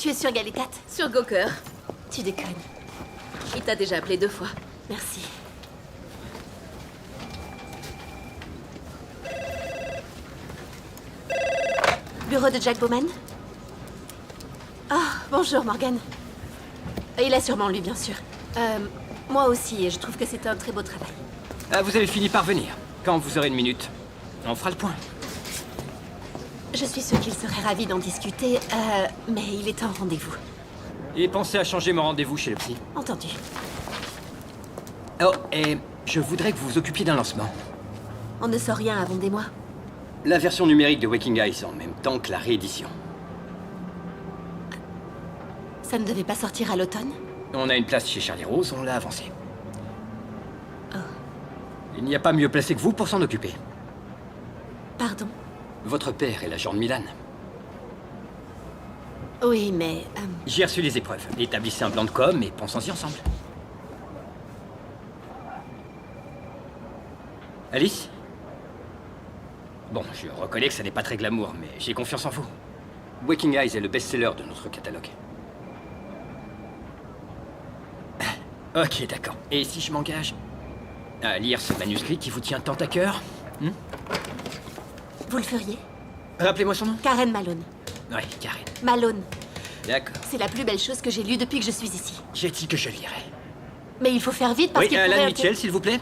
Tu es sur Galicat? Sur Gawker. Tu déconnes. Il t'a déjà appelé 2 fois. Merci. Bureau de Jack Bowman? Ah, bonjour Morgan. Il a sûrement lu, bien sûr. Moi aussi, et je trouve que c'est un très beau travail. Ah, vous avez fini par venir. Quand vous aurez une minute, on fera le point. Je suis sûre qu'il serait ravi d'en discuter, mais il est en rendez-vous. Et pensez à changer mon rendez-vous chez le psy. Entendu. Oh, et je voudrais que vous vous occupiez d'un lancement. On ne sort rien avant des mois. La version numérique de Waking Eyes en même temps que la réédition. Ça ne devait pas sortir à l'automne? On a une place chez Charlie Rose, on l'a avancée. Oh. Il n'y a pas mieux placé que vous pour s'en occuper. Pardon? Votre père est l'agent de Milan. Oui, mais... J'ai reçu les épreuves. Établissez un plan de com et pensons-y ensemble. Alice? Bon, je reconnais que ça n'est pas très glamour, mais j'ai confiance en vous. Waking Eyes est le best-seller de notre catalogue. Ok, d'accord. Et si je m'engage à lire ce manuscrit qui vous tient tant à cœur? Vous le feriez? Rappelez-moi son nom. Karen Malone. Ouais, Karen. Malone. D'accord. C'est la plus belle chose que j'ai lue depuis que je suis ici. J'ai dit que je lirai. Mais il faut faire vite parce Oui, qu'il Alan pourrait... Mitchell, s'il vous plaît.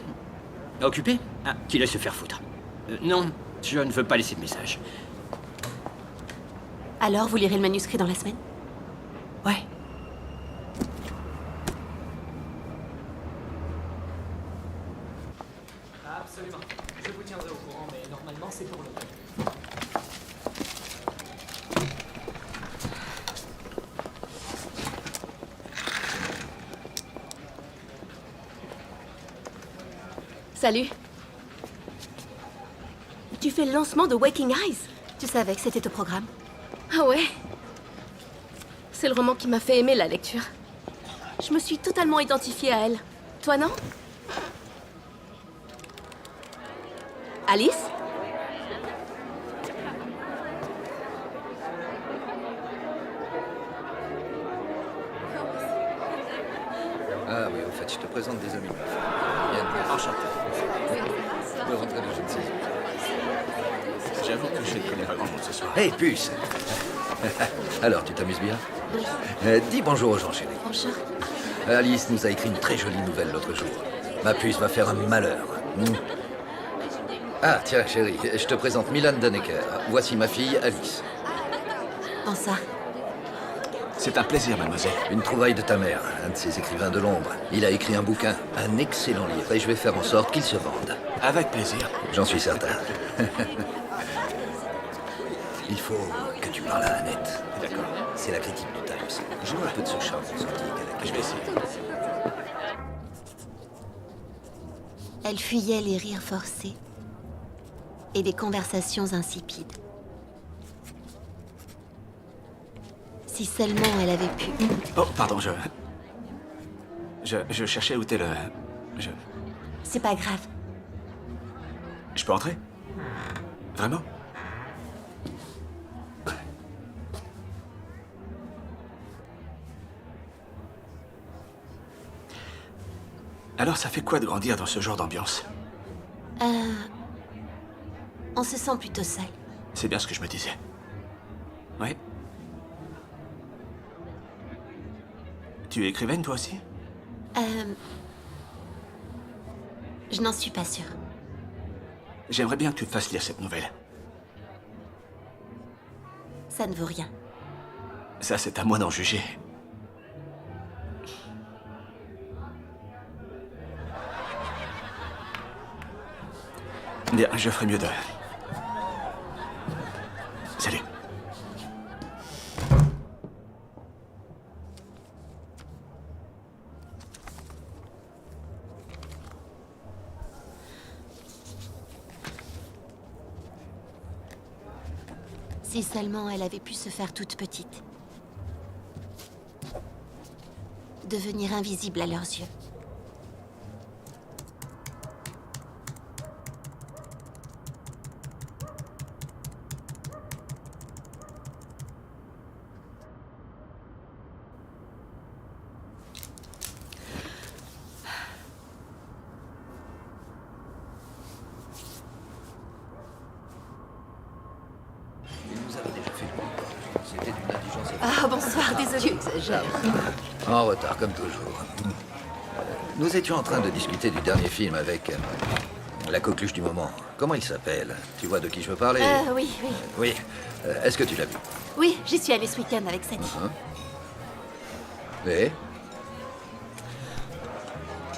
Occupé? Ah, qu'il laisse se faire foutre. Non, je ne veux pas laisser de message. Alors, vous lirez le manuscrit dans la semaine? Ouais. Absolument. Je vous tiendrai au courant, mais normalement c'est pour l'automne. Salut. Tu fais le lancement de Waking Eyes? Tu savais que c'était au programme? Ah ouais? C'est le roman qui m'a fait aimer la lecture. Je me suis totalement identifiée à elle. Toi, non? Alice? Ah oui, au fait, je te présente des amis. Yann, enchanté. Vous pouvez rentrer dans une saison. J'avoue que je ne connais pas grand monde ce soir. Hey, puce. Alors, tu t'amuses bien? Oui. Dis bonjour aux gens chéris. Bonjour. Alice nous a écrit une très jolie nouvelle l'autre jour. Ma puce va faire un malheur. Ah, tiens, chérie, je te présente Milan Dannecker. Voici ma fille, Alice. Bonsoir. C'est un plaisir, mademoiselle. Une trouvaille de ta mère, un de ces écrivains de l'ombre. Il a écrit un bouquin, un excellent livre, et je vais faire en sorte qu'il se vende. Avec plaisir. J'en suis certain. Il faut que tu parles à Annette. D'accord. C'est la critique du Times. Joue un peu de ce charme exotique à laquelle Je vais essayer. Elle fuyait les rires forcés et des conversations insipides. Si seulement elle avait pu... Oh, pardon, je cherchais où était le... C'est pas grave. Je peux entrer? Vraiment? Alors, ça fait quoi de grandir dans ce genre d'ambiance? On se sent plutôt seul. C'est bien ce que je me disais. Oui? Tu es écrivaine, toi aussi? Je n'en suis pas sûre. J'aimerais bien que tu te fasses lire cette nouvelle. Ça ne vaut rien. Ça, c'est à moi d'en juger. Bien, je ferai mieux de... Salut. Si seulement elle avait pu se faire toute petite. Devenir invisible à leurs yeux. désolée. Tu exagères. En retard, comme toujours. Nous étions en train de discuter du dernier film avec la coqueluche du moment. Comment il s'appelle? Tu vois de qui je veux parler? Oui, oui. Oui. Est-ce que tu l'as vu? Oui, j'y suis allée ce week-end avec Sadie. Et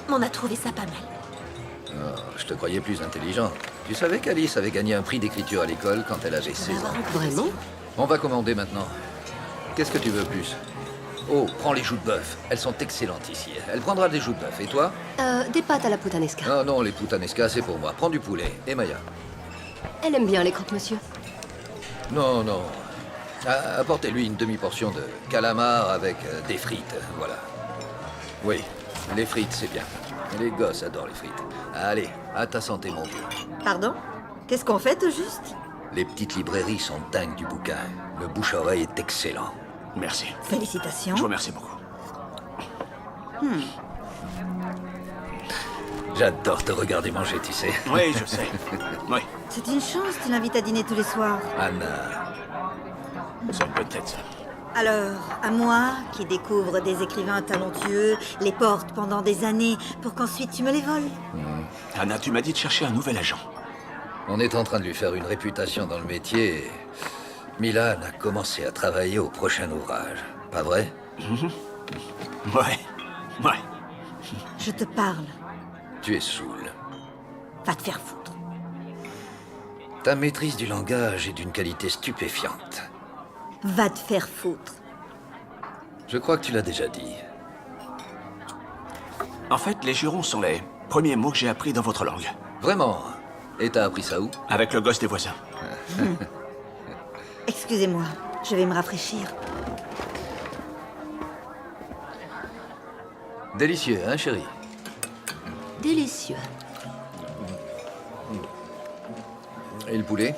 On a trouvé ça pas mal. oh, je te croyais plus intelligent. Tu savais qu'Alice avait gagné un prix d'écriture à l'école quand elle avait 16 ans? Vraiment? On va commander maintenant. Qu'est-ce que tu veux plus? Oh, prends les joues de bœuf. Elles sont excellentes ici. Elle prendra des joues de bœuf. Et toi? Des pâtes à la puttanesca. Non, non, les puttanesca, c'est pour moi. Prends du poulet. Et Maya? Elle aime bien les croque-monsieur. Non, non. Apportez-lui une demi-portion de calamar avec des frites. Voilà. Oui, les frites, c'est bien. Les gosses adorent les frites. Allez, à ta santé, mon vieux. Pardon? Qu'est-ce qu'on fait au juste? Les petites librairies sont dingues du bouquin. Le bouche-à-oreille est excellent. Merci. Félicitations. Je vous remercie beaucoup. J'adore te regarder manger, tu sais. Oui, je sais. Oui, C'est une chance, tu l'invites à dîner tous les soirs. Anna, c'est une bonne tête, ça. Alors, à moi, qui découvre des écrivains talentueux, les porte pendant des années, pour qu'ensuite tu me les voles. Anna, tu m'as dit de chercher un nouvel agent. on est en train de lui faire une réputation dans le métier. Et Milan a commencé à travailler au prochain ouvrage. Pas vrai? Ouais, ouais. Je te parle. Tu es saoul. Va te faire foutre. Ta maîtrise du langage est d'une qualité stupéfiante. Va te faire foutre. Je crois que tu l'as déjà dit. En fait, les jurons sont les premiers mots que j'ai appris dans votre langue. Vraiment? Et t'as appris ça où? Avec le gosse des voisins. Excusez-moi, je vais me rafraîchir. Délicieux, hein, chérie? Délicieux. Et le poulet?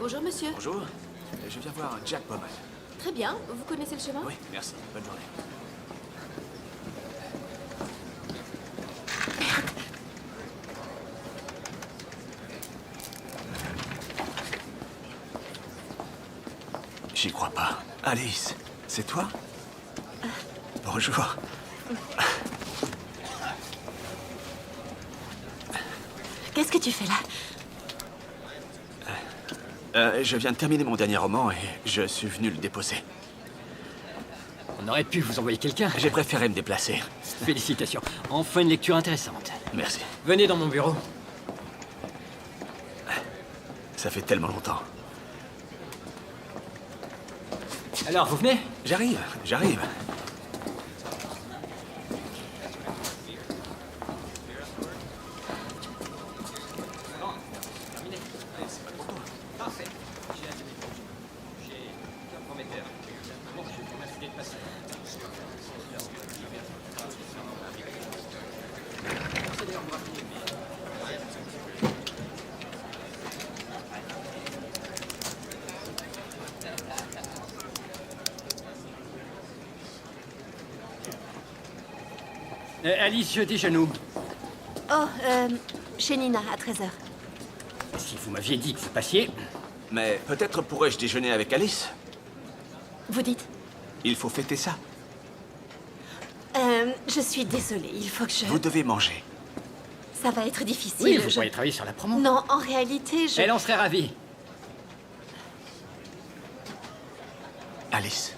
Bonjour, monsieur. Bonjour. Je viens voir Jack Bowman. Très bien. Vous connaissez le chemin? Oui, merci. Bonne journée. J'y crois pas. Alice, c'est toi? Bonjour. Qu'est-ce que tu fais là? Je viens de terminer mon dernier roman et je suis venu le déposer. On aurait pu vous envoyer quelqu'un. J'ai préféré me déplacer. Félicitations. Enfin une lecture intéressante. Merci. Venez dans mon bureau. Ça fait tellement longtemps. Alors, vous venez? J'arrive, j'arrive. Alice, je déjeune où? Oh, chez Nina, à 13h. Si vous m'aviez dit que vous passiez... Mais peut-être pourrais-je déjeuner avec Alice? Vous dites? Il faut fêter ça. Je suis désolée, il faut que je... Vous devez manger. Ça va être difficile. Oui, vous pourriez travailler sur la promo. Non, en réalité, je... Elle en serait ravie. Alice.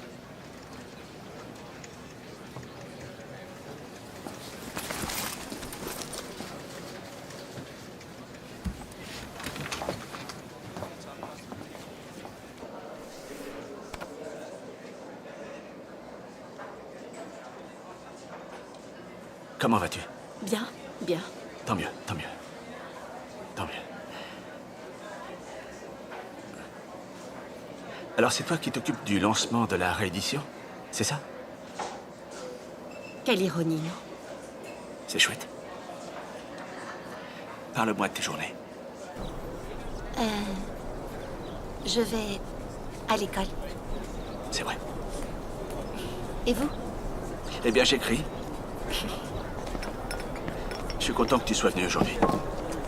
Comment vas-tu? Bien, bien. Tant mieux, tant mieux. Tant mieux. Alors c'est toi qui t'occupes du lancement de la réédition? C'est ça? Quelle ironie, non? C'est chouette. Parle-moi de tes journées. Je vais à l'école. C'est vrai. Et vous? Eh bien, j'écris. Je suis content que tu sois venu aujourd'hui.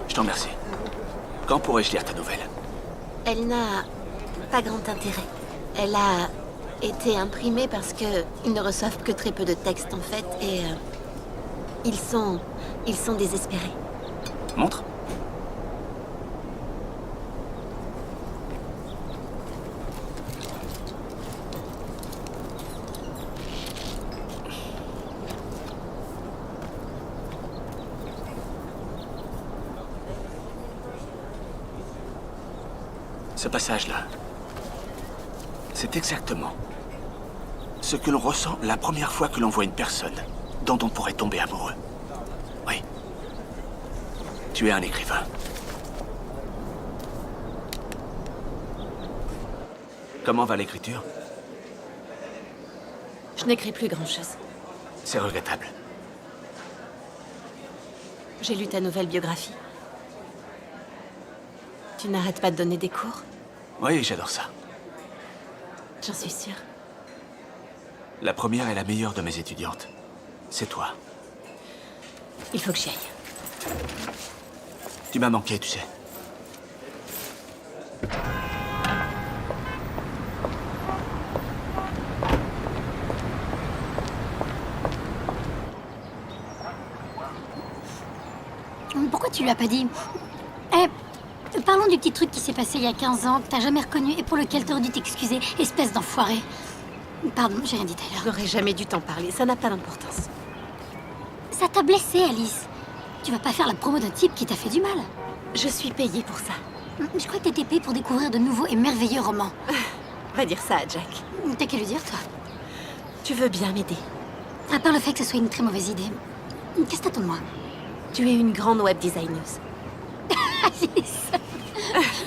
Je t'en remercie. Quand pourrais-je lire ta nouvelle? Elle n'a pas grand intérêt. Elle a été imprimée parce que ils ne reçoivent que très peu de textes en fait et ils sont désespérés. Montre. Ce passage-là, c'est exactement ce que l'on ressent la première fois que l'on voit une personne dont on pourrait tomber amoureux. Oui. Tu es un écrivain. Comment va l'écriture? Je n'écris plus grand-chose. C'est regrettable. J'ai lu ta nouvelle biographie. Tu n'arrêtes pas de donner des cours? Oui, j'adore ça. J'en suis sûre. La première et la meilleure de mes étudiantes, c'est toi. Il faut que j'y aille. Tu m'as manqué, tu sais. Pourquoi tu lui as pas dit? Eh, parlons du petit truc qui s'est passé il y a 15 ans, que t'as jamais reconnu et pour lequel t'aurais dû t'excuser, espèce d'enfoiré. Pardon, j'ai rien dit Je Taylor. n'aurais jamais dû t'en parler, ça n'a pas d'importance. Ça t'a blessé, Alice. Tu vas pas faire la promo d'un type qui t'a fait du mal. Je suis payée pour ça. Je crois que t'étais payé pour découvrir de nouveaux et merveilleux romans. Va dire ça à Jack. T'as qu'à lui dire, toi. Tu veux bien m'aider. À part le fait que ce soit une très mauvaise idée. Qu'est-ce que t'attends de moi? Tu es une grande web designeuse. Alice.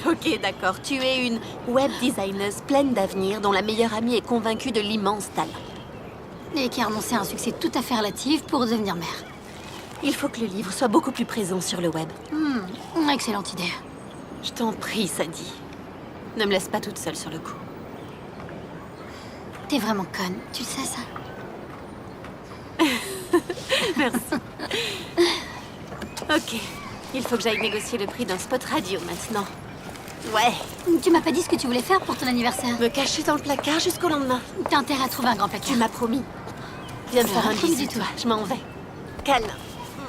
Ok, d'accord. Tu es une web designeuse pleine d'avenir dont la meilleure amie est convaincue de l'immense talent. Et qui a renoncé à un succès tout à fait relatif pour devenir mère. Il faut que le livre soit beaucoup plus présent sur le web. Excellente idée. Je t'en prie, Sadie. Ne me laisse pas toute seule sur le coup. T'es vraiment conne, tu le sais ça? Merci. Ok. Il faut que j'aille négocier le prix d'un spot radio maintenant. Ouais. Tu m'as pas dit ce que tu voulais faire pour ton anniversaire. Me cacher dans le placard jusqu'au lendemain. T'as intérêt à trouver un grand placard. Tu m'as promis. Viens me Je faire n'ai un rien promis bisou, du tout. toi. Je m'en vais. Calme.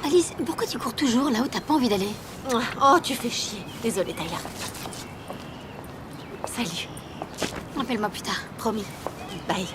Alice, pourquoi tu cours toujours là où t'as pas envie d'aller? Oh, tu fais chier. Désolée, Tyler. Salut. Appelle-moi plus tard. Promis. Bye.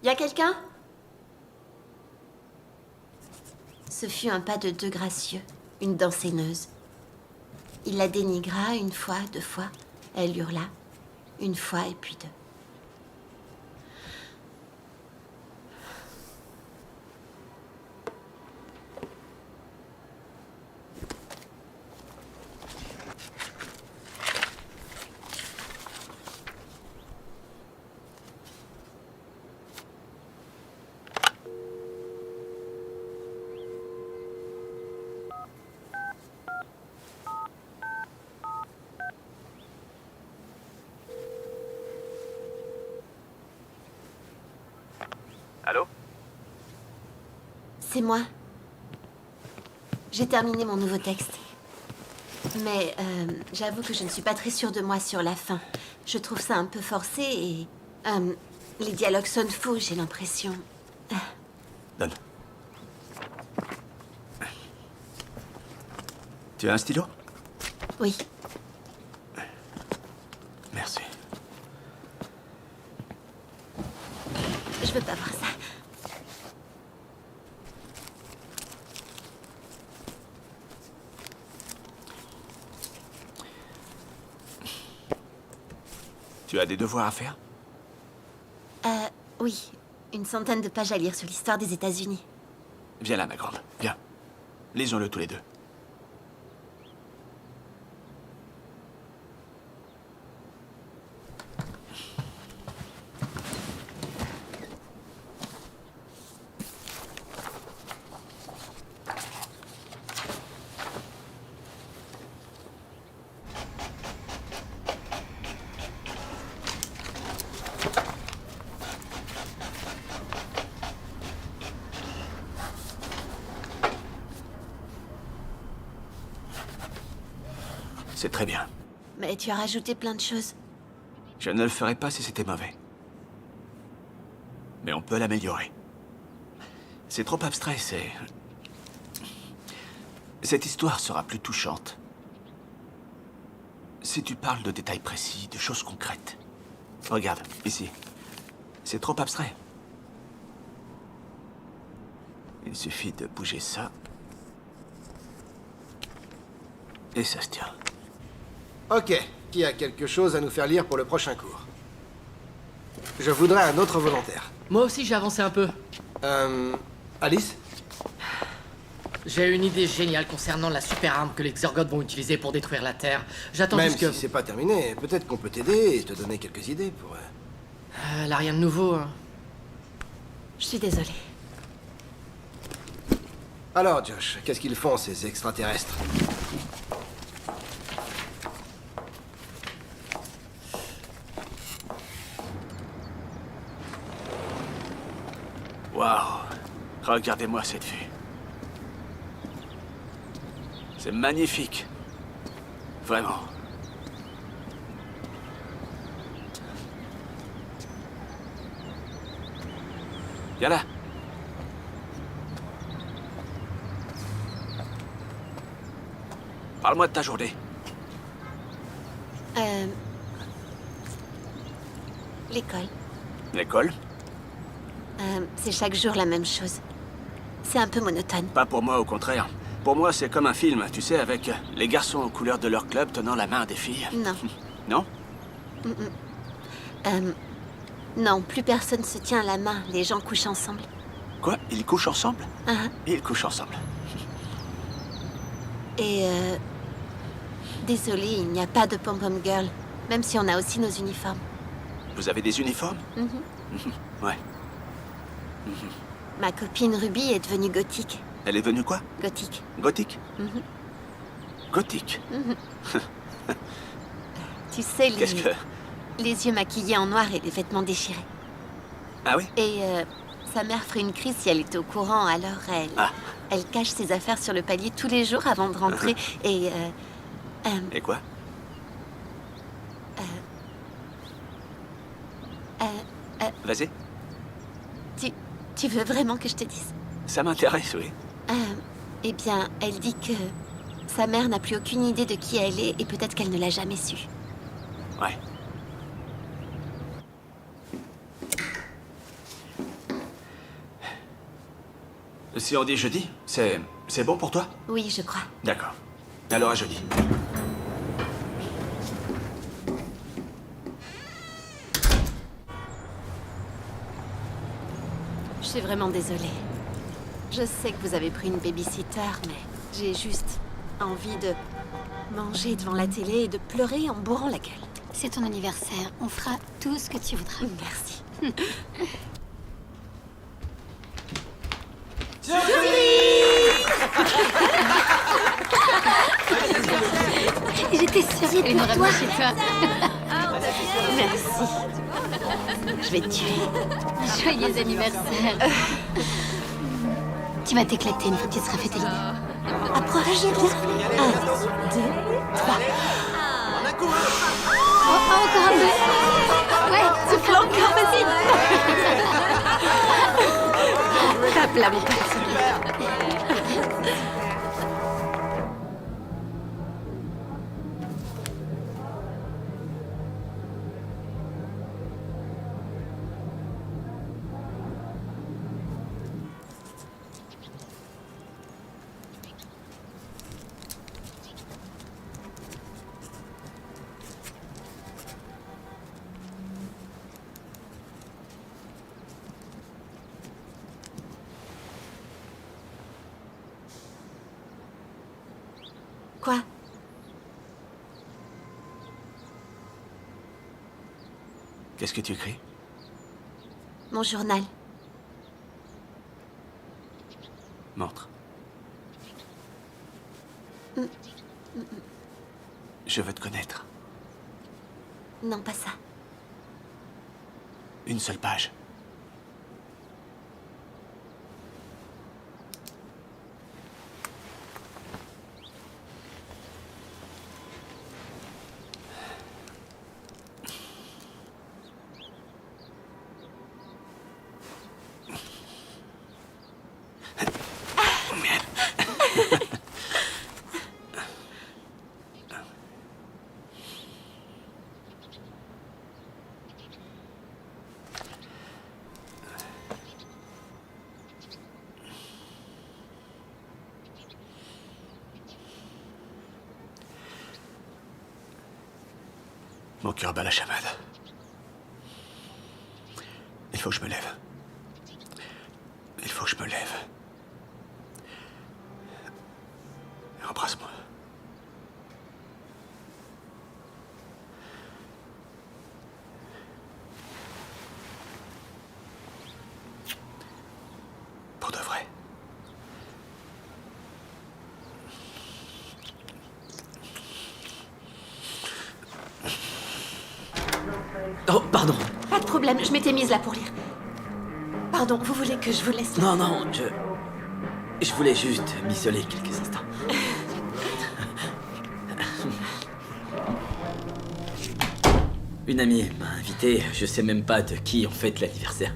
Y a quelqu'un? Ce fut un pas de deux gracieux, une danseuse. Il la dénigra une fois, deux fois. Elle hurla, une fois et puis deux. c'est moi. J'ai terminé mon nouveau texte. Mais j'avoue que je ne suis pas très sûre de moi sur la fin. Je trouve ça un peu forcé et... les dialogues sonnent faux, j'ai l'impression. Donne. Tu as un stylo? Oui. Merci. Je veux pas voir ça. Tu as des devoirs à faire? Oui. Une centaine de pages à lire sur l'histoire des États-Unis. Viens là, ma grande. Viens. Lisons-le tous les deux. C'est très bien. Mais tu as rajouté plein de choses. Je ne le ferais pas si c'était mauvais. Mais on peut l'améliorer. C'est trop abstrait, c'est... Cette histoire sera plus touchante si tu parles de détails précis, de choses concrètes. Regarde, ici. C'est trop abstrait. Il suffit de bouger ça. Et ça se tient. Ok, qui a quelque chose à nous faire lire pour le prochain cours? Je voudrais un autre volontaire. Moi aussi, j'ai avancé un peu. Alice? J'ai une idée géniale concernant la super arme que les Xorgoths vont utiliser pour détruire la Terre. J'attends Même juste que... si c'est pas terminé, peut-être qu'on peut t'aider et te donner quelques idées pour... Là, rien de nouveau. Hein. Je suis désolée. Alors, Josh, qu'est-ce qu'ils font, ces extraterrestres? Waouh! Regardez-moi cette vue. C'est magnifique. Vraiment. Viens là. Parle-moi de ta journée. L'école. L'école? C'est chaque jour la même chose. C'est un peu monotone. Pas pour moi, au contraire. Pour moi, c'est comme un film, tu sais, avec les garçons aux couleurs de leur club tenant la main des filles. Non. Non? Non, plus personne se tient la main. Les gens couchent ensemble. Quoi? Ils couchent ensemble? Ah, Ils couchent ensemble. et désolé, il n'y a pas de pom-pom girl. Même si on a aussi nos uniformes. Vous avez des uniformes? Ouais. Ma copine Ruby est devenue gothique. Elle est devenue quoi? Gothique. Gothique? Gothique? Tu sais, Qu'est-ce que... les yeux maquillés en noir et les vêtements déchirés. Ah oui? Et sa mère ferait une crise si elle était au courant, alors elle cache ses affaires sur le palier tous les jours avant de rentrer. Et Et quoi? Vas-y. Tu veux vraiment que je te dise? Ça m'intéresse, oui. Eh bien, elle dit que sa mère n'a plus aucune idée de qui elle est et peut-être qu'elle ne l'a jamais su. Ouais. Si on dit jeudi, c'est bon pour toi? Oui, je crois. D'accord. Alors à jeudi. Je suis vraiment désolée. Je sais que vous avez pris une babysitter, mais j'ai juste envie de manger devant la télé et de pleurer en bourrant la gueule. C'est ton anniversaire. On fera tout ce que tu voudras. Merci. J'étais sûre que Une pour vraie toi. chez toi. Merci. Je vais te tuer. Joyeux anniversaire. Tu vas t'éclater une fois que tu seras fait tes idées. Approche, viens. 1, 2, 3. Encore un peu. Ouais, Souffle encore, vas-y. Tape là, mon pote. Quoi? Qu'est-ce que tu écris? Mon journal. Montre. Je veux te connaître. Non, pas ça. Une seule page. Mon cœur bat la chamade. Il faut que je me lève. Il faut que je me lève. Embrasse-moi. Pour de vrai. Oh, pardon. Pas de problème, je m'étais mise là pour lire. Pardon, vous voulez que je vous laisse? Non, non, je voulais juste m'isoler quelques instants. Une amie m'a invité, je sais même pas de qui on fête l'anniversaire.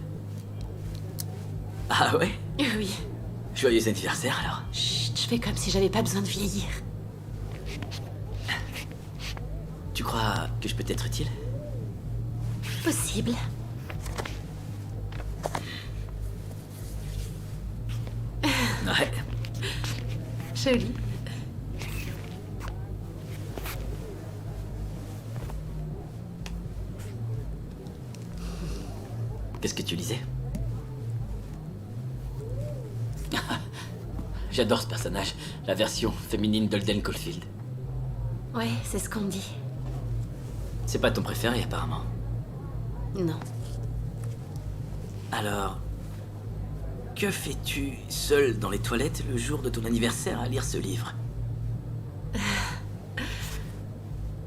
Ah ouais? Oui. Joyeux anniversaire alors. Chut, je fais comme si j'avais pas besoin de vieillir. Tu crois que je peux t'être utile? Possible. Ouais. Joli. Qu'est-ce que tu lisais? J'adore ce personnage, la version féminine d'Holden Caulfield. Ouais, c'est ce qu'on me dit. C'est pas ton préféré apparemment. Non. Alors, que fais-tu seul dans les toilettes le jour de ton anniversaire à lire ce livre?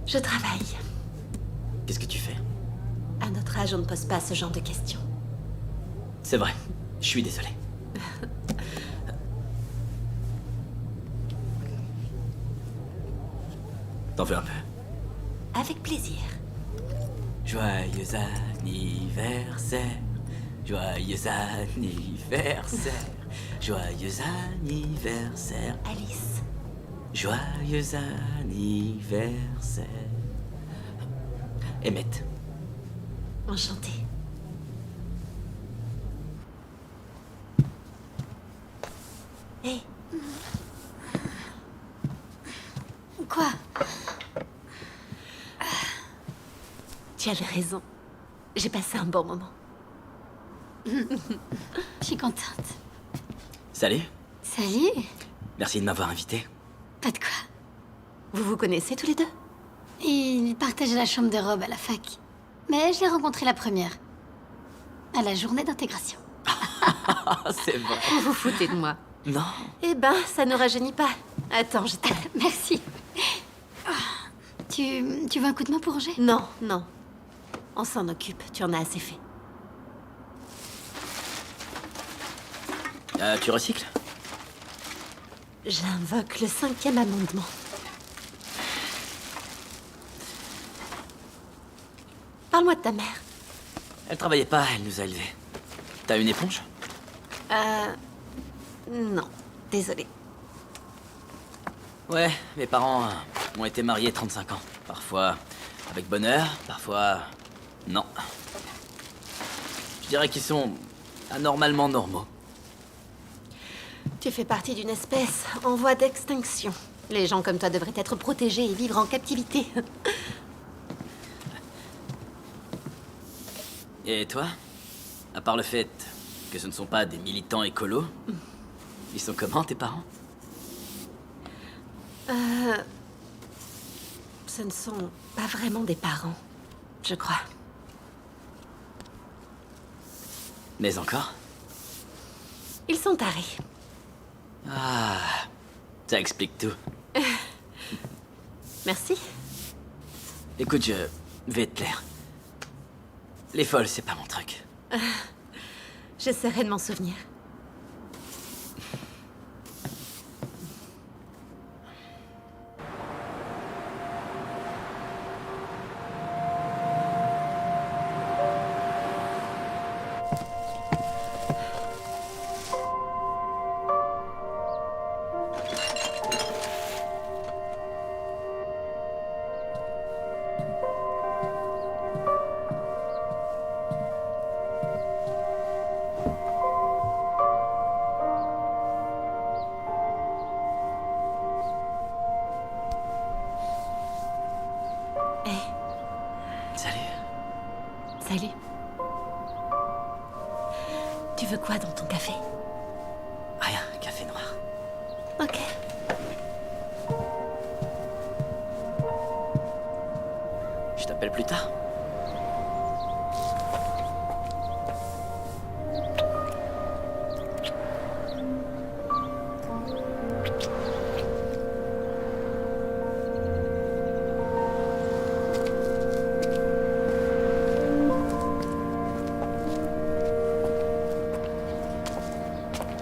Je travaille. Qu'est-ce que tu fais? À notre âge, on ne pose pas ce genre de questions. C'est vrai, je suis désolé. T'en veux un peu? Avec plaisir. Joyeux anniversaire, joyeux anniversaire, joyeux anniversaire, Alice. joyeux anniversaire. Emmett. Enchantée. Hé, Quoi? tu avais raison. J'ai passé un bon moment. Je suis contente. Salut, Salut. merci de m'avoir invité. Pas de quoi. Vous vous connaissez tous les deux? Il partageait la chambre de Rob à la fac. Mais je l'ai rencontré la première. À la journée d'intégration. Ah, c'est vrai. Vous vous foutez de moi. Non, Eh ben, ça ne rajeunit pas. Attends, je t'aide. Merci. Tu veux un coup de main pour ranger? Non, non. On s'en occupe, tu en as assez fait. tu recycles? J'invoque le 5e amendement. Parle-moi de ta mère. Elle travaillait pas, elle nous a élevés. T'as une éponge? Non, désolée. Ouais, mes parents ont été mariés 35 ans. Parfois avec bonheur, parfois... non. Je dirais qu'ils sont anormalement normaux. Tu fais partie d'une espèce en voie d'extinction. Les gens comme toi devraient être protégés et vivre en captivité. Et toi? À part le fait que ce ne sont pas des militants écolos, ils sont comment tes parents? Ce ne sont pas vraiment des parents, je crois. Mais encore? Ils sont tarés. Ah, ça explique tout. Merci. Écoute, je vais te plaire. Les folles, c'est pas mon truc. J'essaierai de m'en souvenir. Salut. Tu veux quoi dans ton café? Rien, café noir. Ok. Je t'appelle plus tard.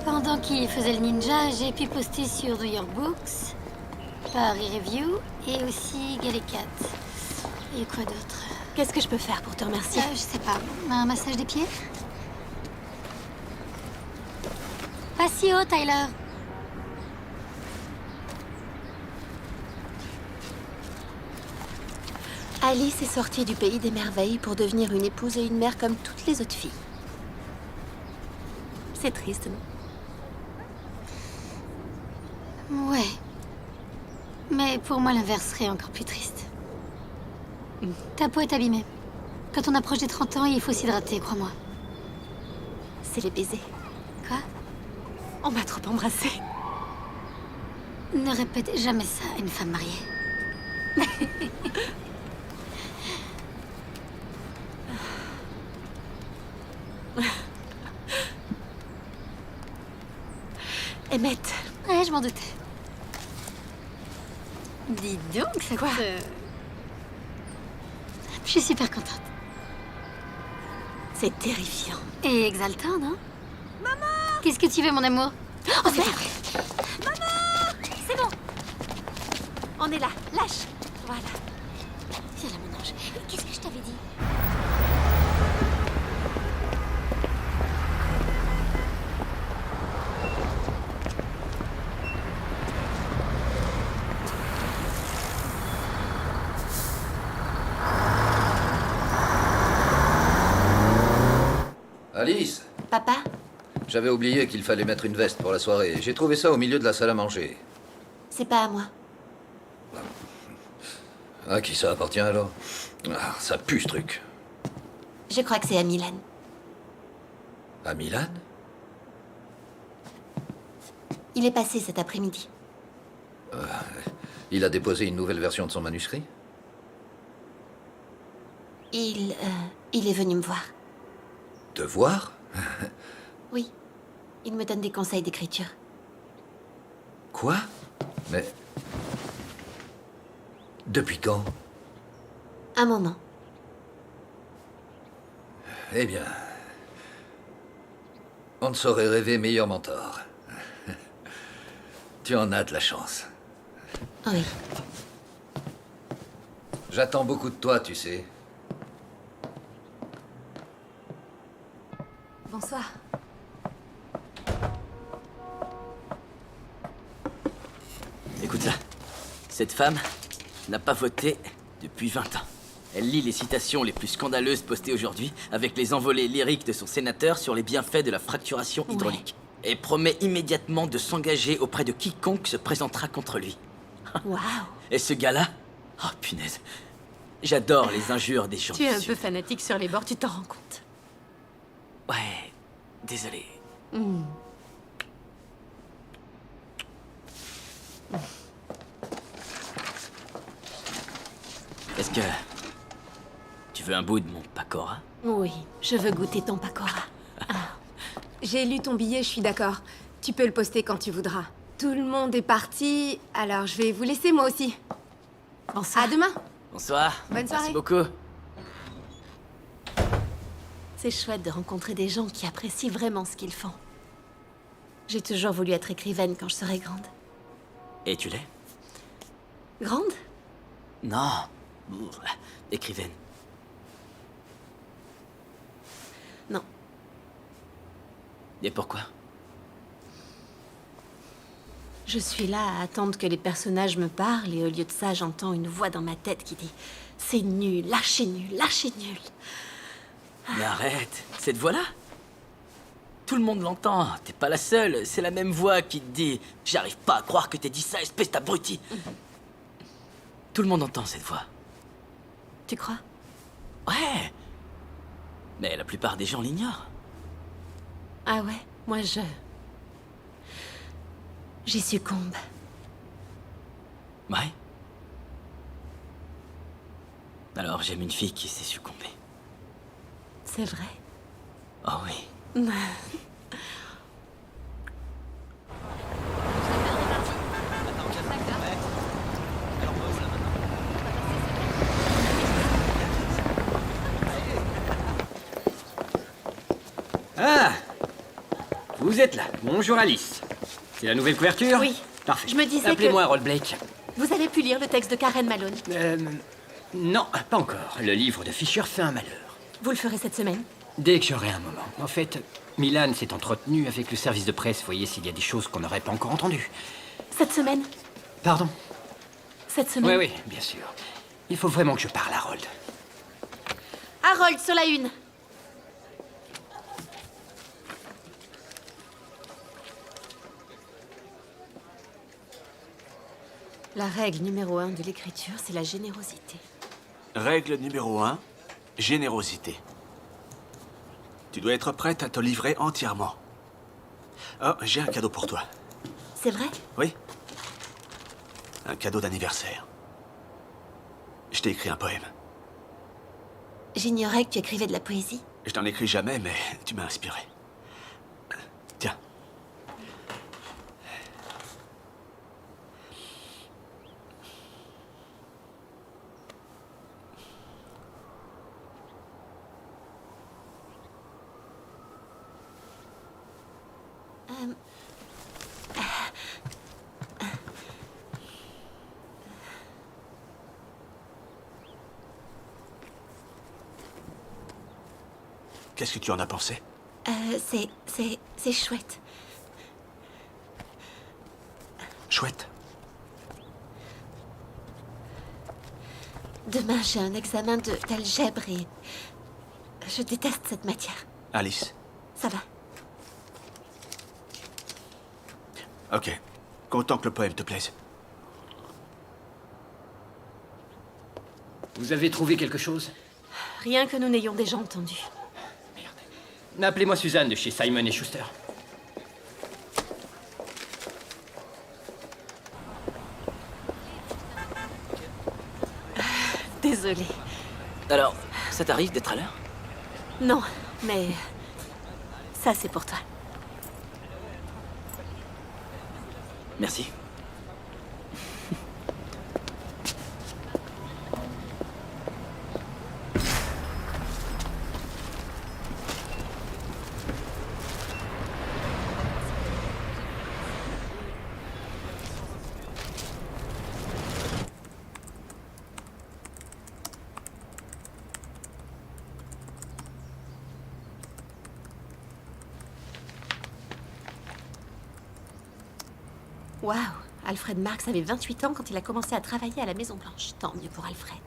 Pendant qu'il faisait le ninja, j'ai pu poster sur New York Books, Paris Review et aussi Gallicat. Et quoi d'autre? Qu'est-ce que je peux faire pour te remercier? Je sais pas. Un massage des pieds? Pas si haut, Tyler. Alice est sortie du pays des merveilles pour devenir une épouse et une mère comme toutes les autres filles. C'est triste, non? Ouais. Mais pour moi, l'inverse serait encore plus triste. Ta peau est abîmée. Quand on approche des 30 ans, il faut s'hydrater, crois-moi. C'est les baisers. Quoi? On m'a trop embrassée. Ne répète jamais ça à une femme mariée. Emmett. Ouais, je m'en doutais. Dis donc, ça Quoi? Je suis super contente. C'est terrifiant. Et exaltant, non? Maman! Qu'est-ce que tu veux, mon amour? Oh, c'est vrai. Maman! C'est bon. On est là. Lâche. Voilà. Viens là, mon ange. Qu'est-ce que je t'avais dit? Alice, Papa? j'avais oublié qu'il fallait mettre une veste pour la soirée. J'ai trouvé ça au milieu de la salle à manger. C'est pas à moi. À qui ça appartient alors? Ah, ça pue ce truc. Je crois que c'est à Milan. À Milan? Il est passé cet après-midi. Il a déposé une nouvelle version de son manuscrit? Il est venu me voir. Te voir? Oui. Il me donne des conseils d'écriture. Quoi? Mais... Depuis quand? Un moment. Eh bien... On ne saurait rêver meilleur mentor. Tu en as de la chance. Oui. J'attends beaucoup de toi, tu sais. Bonsoir. Écoute ça. Cette femme n'a pas voté depuis 20 ans. Elle lit les citations les plus scandaleuses postées aujourd'hui, avec les envolées lyriques de son sénateur sur les bienfaits de la fracturation hydraulique. Et promet immédiatement de s'engager auprès de quiconque se présentera contre lui. Waouh. Et ce gars-là... Oh, punaise. J'adore les injures des gens Tu es du un Sud. peu fanatique sur les bords, tu t'en rends compte. Ouais, désolé. Est-ce que... tu veux un bout de mon pakora? Oui, je veux goûter ton pakora. J'ai lu ton billet, je suis d'accord. Tu peux le poster quand tu voudras. Tout le monde est parti, alors je vais vous laisser moi aussi. Bonsoir. À demain. Bonsoir. Bonne soirée. Merci beaucoup. C'est chouette de rencontrer des gens qui apprécient vraiment ce qu'ils font. J'ai toujours voulu être écrivaine quand je serai grande. Et tu l'es? Grande? Non. Écrivaine. Non. Et pourquoi? Je suis là à attendre que les personnages me parlent et au lieu de ça, j'entends une voix dans ma tête qui dit « C'est nul, lâchez nul, lâchez nul ». Mais arrête, cette voix-là? Tout le monde l'entend, t'es pas la seule. C'est la même voix qui te dit « J'arrive pas à croire que t'aies dit ça, espèce d'abruti !» Tout le monde entend cette voix. Tu crois? Ouais. Mais la plupart des gens l'ignorent. Ah ouais, moi j'y succombe. Ouais. Alors j'aime une fille qui s'est succombée. C'est vrai. Oh oui. Ah! Vous êtes là. Bonjour Alice. C'est la nouvelle couverture? Oui. Parfait. Je me disais Appelez-moi Harold Blake. Vous avez pu lire le texte de Karen Malone. Non, pas encore. Le livre de Fisher fait un malheur. Vous le ferez cette semaine? Dès que j'aurai un moment. En fait, Milan s'est entretenu avec le service de presse. Voyez s'il y a des choses qu'on n'aurait pas encore entendues. Cette semaine? Pardon? Cette semaine? Oui, oui, bien sûr. Il faut vraiment que je parle à Harold. Harold, sur la une. La règle numéro 1 de l'écriture, c'est la générosité. Règle numéro 1, générosité. Tu dois être prête à te livrer entièrement. Oh, j'ai un cadeau pour toi. C'est vrai? Oui. Un cadeau d'anniversaire. Je t'ai écrit un poème. J'ignorais que tu écrivais de la poésie. Je t'en écris jamais, mais tu m'as inspiré. Tiens. Qu'est-ce que tu en as pensé? C'est chouette. Chouette. Demain, j'ai un examen d'algèbre et... Je déteste cette matière. Alice. Ça va. Ok. Content que le poème te plaise. Vous avez trouvé quelque chose? Rien que nous n'ayons déjà entendu. Appelez-moi Suzanne de chez Simon & Schuster. Désolée. Alors, ça t'arrive d'être à l'heure? Non, mais... Ça, c'est pour toi. Merci. Waouh, Alfred Marks avait 28 ans quand il a commencé à travailler à la Maison Blanche. Tant mieux pour Alfred.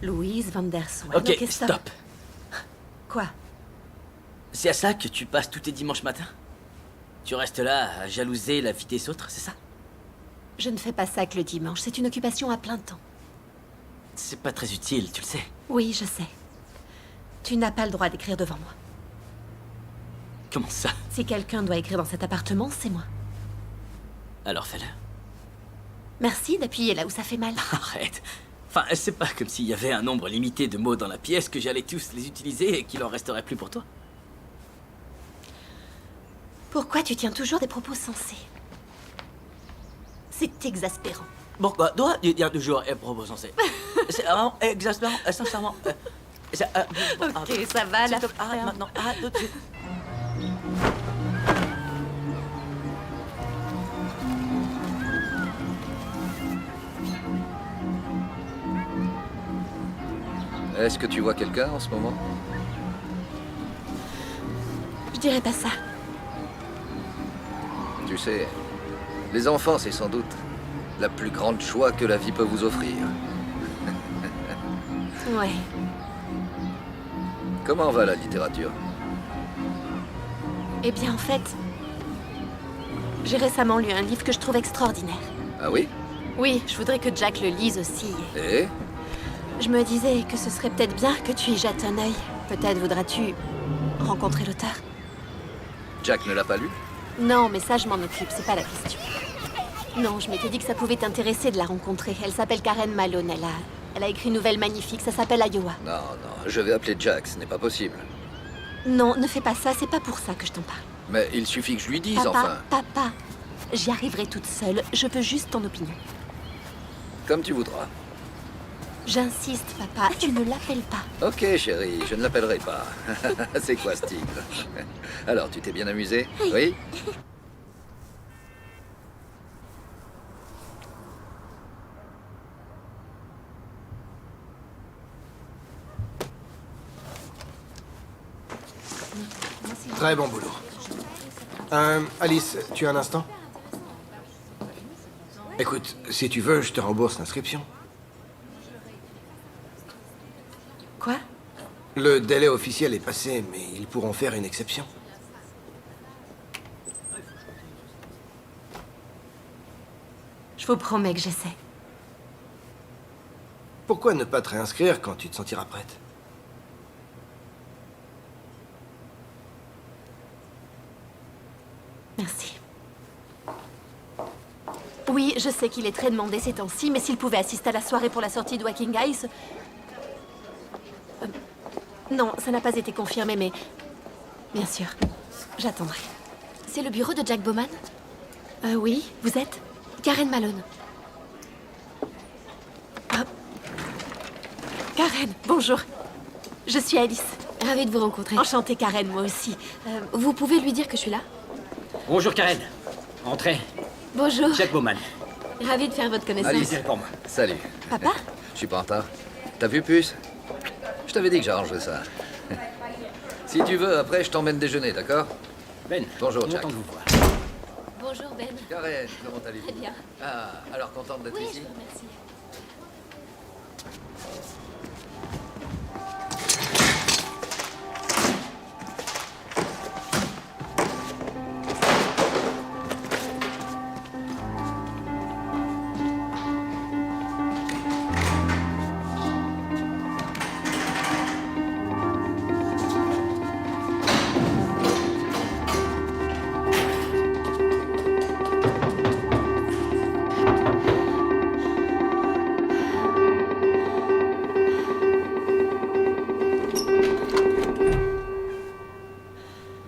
Louise van der Swan. Ok, stop. Quoi? C'est à ça que tu passes tous tes dimanches matins? Tu restes là à jalouser la vie des autres, c'est ça? Je ne fais pas ça que le dimanche. C'est une occupation à plein temps. C'est pas très utile, tu le sais. Oui, je sais. Tu n'as pas le droit d'écrire devant moi. Comment ça? Si quelqu'un doit écrire dans cet appartement, c'est moi. Alors fais-le. Merci d'appuyer là où ça fait mal. Arrête. Enfin, c'est pas comme s'il y avait un nombre limité de mots dans la pièce que j'allais tous les utiliser et qu'il en resterait plus pour toi. Pourquoi tu tiens toujours des propos sensés? C'est exaspérant. Bon, bah, dois dire toujours et propos sensés. C'est vraiment exaspérant, sincèrement. Ok, ça va, la arrête maintenant, arrête tout de suite. Est-ce que tu vois quelqu'un en ce moment? Je dirais pas ça. Tu sais, les enfants, c'est sans doute la plus grande joie que la vie peut vous offrir. Ouais. Comment va la littérature? Eh bien, en fait, j'ai récemment lu un livre que je trouve extraordinaire. Ah oui? Oui, je voudrais que Jack le lise aussi. Et? Je me disais que ce serait peut-être bien que tu y jettes un œil. Peut-être voudras-tu rencontrer l'auteur. Jack ne l'a pas lu? Non, mais ça, je m'en occupe, c'est pas la question. Non, je m'étais dit que ça pouvait t'intéresser de la rencontrer. Elle s'appelle Karen Malone, elle a écrit une nouvelle magnifique, ça s'appelle Iowa. Non, non, je vais appeler Jack, ce n'est pas possible. Non, ne fais pas ça, c'est pas pour ça que je t'en parle. Mais il suffit que je lui dise, Papa, enfin. papa, j'y arriverai toute seule, je veux juste ton opinion. Comme tu voudras. J'insiste, papa, tu ne l'appelles pas. Ok, chérie, je ne l'appellerai pas. C'est quoi ce type? Alors, tu t'es bien amusé? Oui? Très bon boulot. Alice, tu as un instant? Écoute, si tu veux, je te rembourse l'inscription. Quoi? Le délai officiel est passé, mais ils pourront faire une exception. Je vous promets que j'essaie. Pourquoi ne pas te réinscrire quand tu te sentiras prête? Merci. Oui, je sais qu'il est très demandé ces temps-ci, mais s'il pouvait assister à la soirée pour la sortie de Waking Eyes... Non, ça n'a pas été confirmé, mais... Bien sûr, j'attendrai. C'est le bureau de Jack Bowman? Oui, vous êtes Karen Malone. Ah. Karen, bonjour. Je suis Alice. Ravie de vous rencontrer. Enchantée, Karen, moi aussi. Vous pouvez lui dire que je suis là? Bonjour Karen. Entrez. Bonjour. Jack Bowman. Ravie de faire votre connaissance. Alice, C'est pour moi. salut. Papa? Je suis pas en retard. T'as vu, Puce? Je t'avais dit que j'arrangerais ça. Si tu veux, après, je t'emmène déjeuner, d'accord? Ben. Bonjour, Jack. Content de vous voir. Bonjour Ben. Karen, comment allez-vous? Très bien. Ah, alors contente d'être Oui, ici? je vous remercie.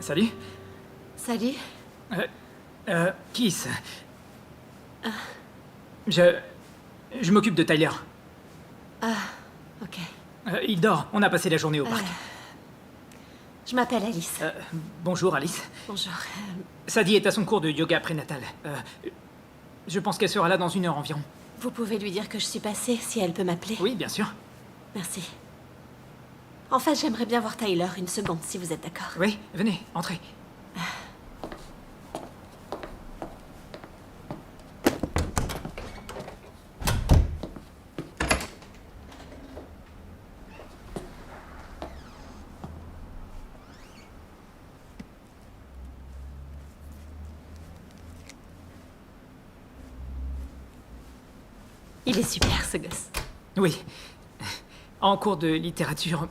Salut. Salut. Kiss. Je m'occupe de Tyler. Ah, ok. Il dort. On a passé la journée au parc. Je m'appelle Alice. Bonjour, Alice. Bonjour. Sadie est à son cours de yoga prénatal. Je pense qu'elle sera là dans 1 heure environ. Vous pouvez lui dire que je suis passée, si elle peut m'appeler. Oui, bien sûr. Merci. En fait, j'aimerais bien voir Tyler une seconde, si vous êtes d'accord. Oui, venez, entrez. Il est super, ce gosse. Oui. En cours de littérature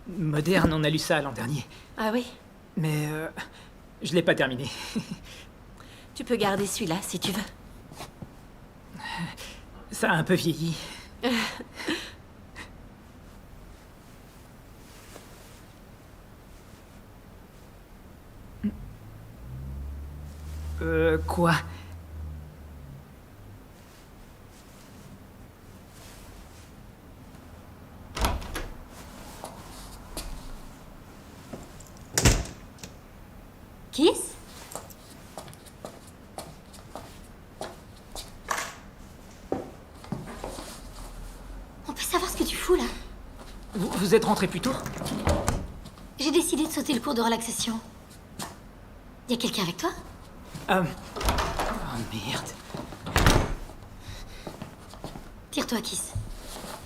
moderne, on a lu ça l'an dernier. Ah oui? Mais je l'ai pas terminé. Tu peux garder celui-là, si tu veux. Ça a un peu vieilli. Quoi? Kiss? On peut savoir ce que tu fous là? Vous êtes rentré plus tôt? J'ai décidé de sauter le cours de relaxation. Y a quelqu'un avec toi? Oh merde. Tire-toi, Kiss.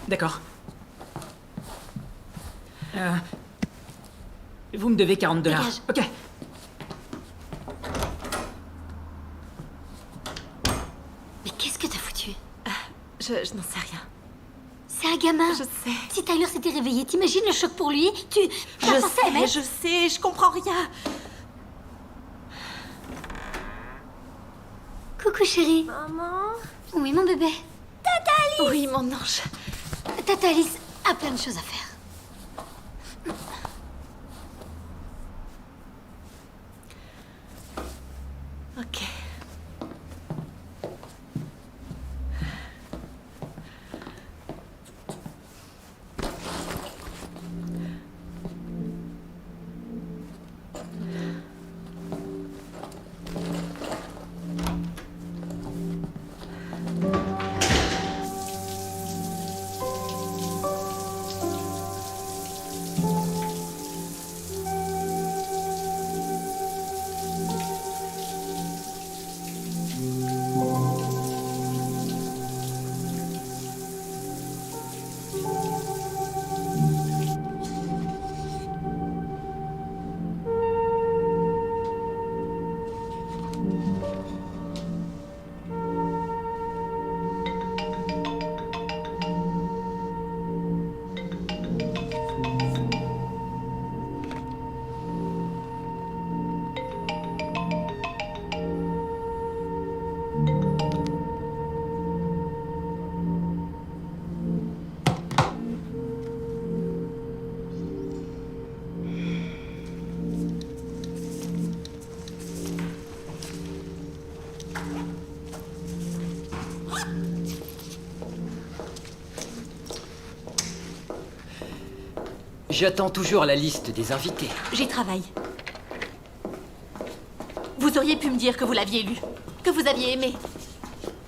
D'accord. Vous me devez $40. Dégage. Ok. Mais qu'est-ce que t'as foutu? Je n'en sais rien. C'est un gamin. Je sais. Si Tyler s'était réveillé, t'imagines le choc pour lui? Je sais, je comprends rien. Coucou, chérie. Maman? Oui, mon bébé. Tata Alice! Oui, mon ange. Tata Alice a plein de choses à faire. Ok. J'attends toujours la liste des invités. J'y travaille. Vous auriez pu me dire que vous l'aviez lu, que vous aviez aimé.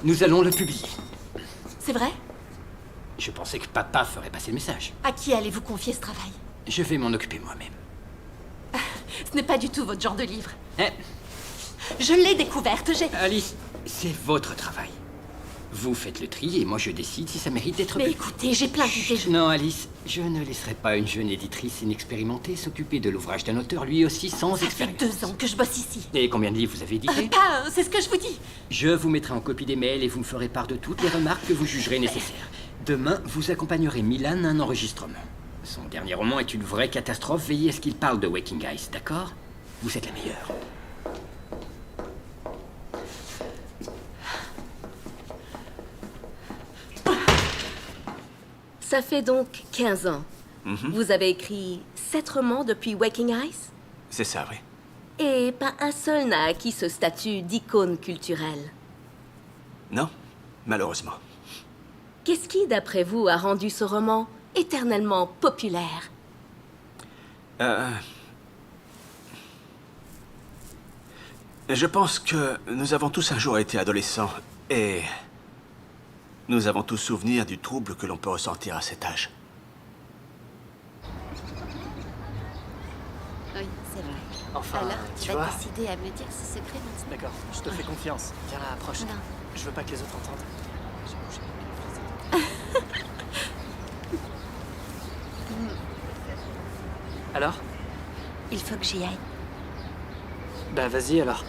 Nous allons le publier. C'est vrai? Je pensais que papa ferait passer le message. À qui allez-vous confier ce travail? Je vais m'en occuper moi-même. Ce n'est pas du tout votre genre de livre. Hein? Je l'ai découverte, Alice, c'est votre travail. Vous faites le tri et moi je décide si ça mérite d'être... Mais écoutez, j'ai plein d'idées. Non, Alice, je ne laisserai pas une jeune éditrice inexpérimentée s'occuper de l'ouvrage d'un auteur lui aussi sans expérience. Ça fait 2 ans que je bosse ici. Et combien de livres vous avez édité? Pas, c'est ce que je vous dis. Je vous mettrai en copie des mails et vous me ferez part de toutes les remarques que vous jugerez nécessaires. Demain, vous accompagnerez Milan à un enregistrement. Son dernier roman est une vraie catastrophe. Veillez à ce qu'il parle de Waking Eyes, d'accord? Vous êtes la meilleure. Ça fait donc 15 ans. Vous avez écrit 7 romans depuis Waking Eyes? C'est ça, oui. Et pas un seul n'a acquis ce statut d'icône culturelle. Non, malheureusement. Qu'est-ce qui, d'après vous, a rendu ce roman éternellement populaire? Je pense que nous avons tous un jour été adolescents et nous avons tous souvenir du trouble que l'on peut ressentir à cet âge. C'est vrai. Enfin, Alors, tu tu vas vois. décider à me dire ce secret maintenant. D'accord, je te fais confiance. Viens là, approche. Non. Je veux pas que les autres entendent. J'ai bougé. Alors? Il faut que j'y aille. Bah vas-y alors.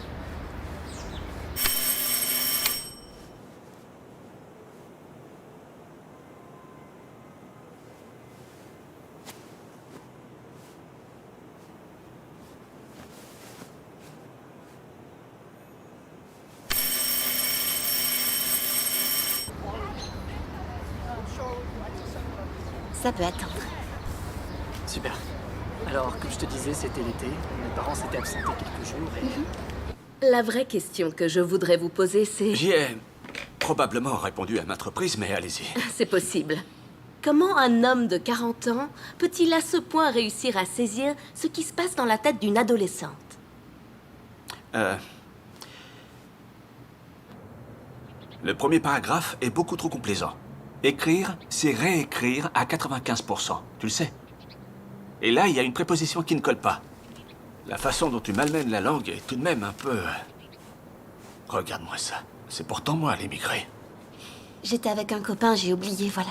Ça peut attendre. Super. Alors, comme je te disais, c'était l'été. Mes parents s'étaient absentés quelques jours et... La vraie question que je voudrais vous poser, c'est... J'y ai probablement répondu à maintes reprises, mais allez-y. C'est possible. Comment un homme de 40 ans peut-il à ce point réussir à saisir ce qui se passe dans la tête d'une adolescente? Le premier paragraphe est beaucoup trop complaisant. Écrire, c'est réécrire à 95%. Tu le sais. Et là, il y a une préposition qui ne colle pas. La façon dont tu malmènes la langue est tout de même un peu... Regarde-moi ça. C'est pourtant moi l'immigré. J'étais avec un copain, j'ai oublié, voilà.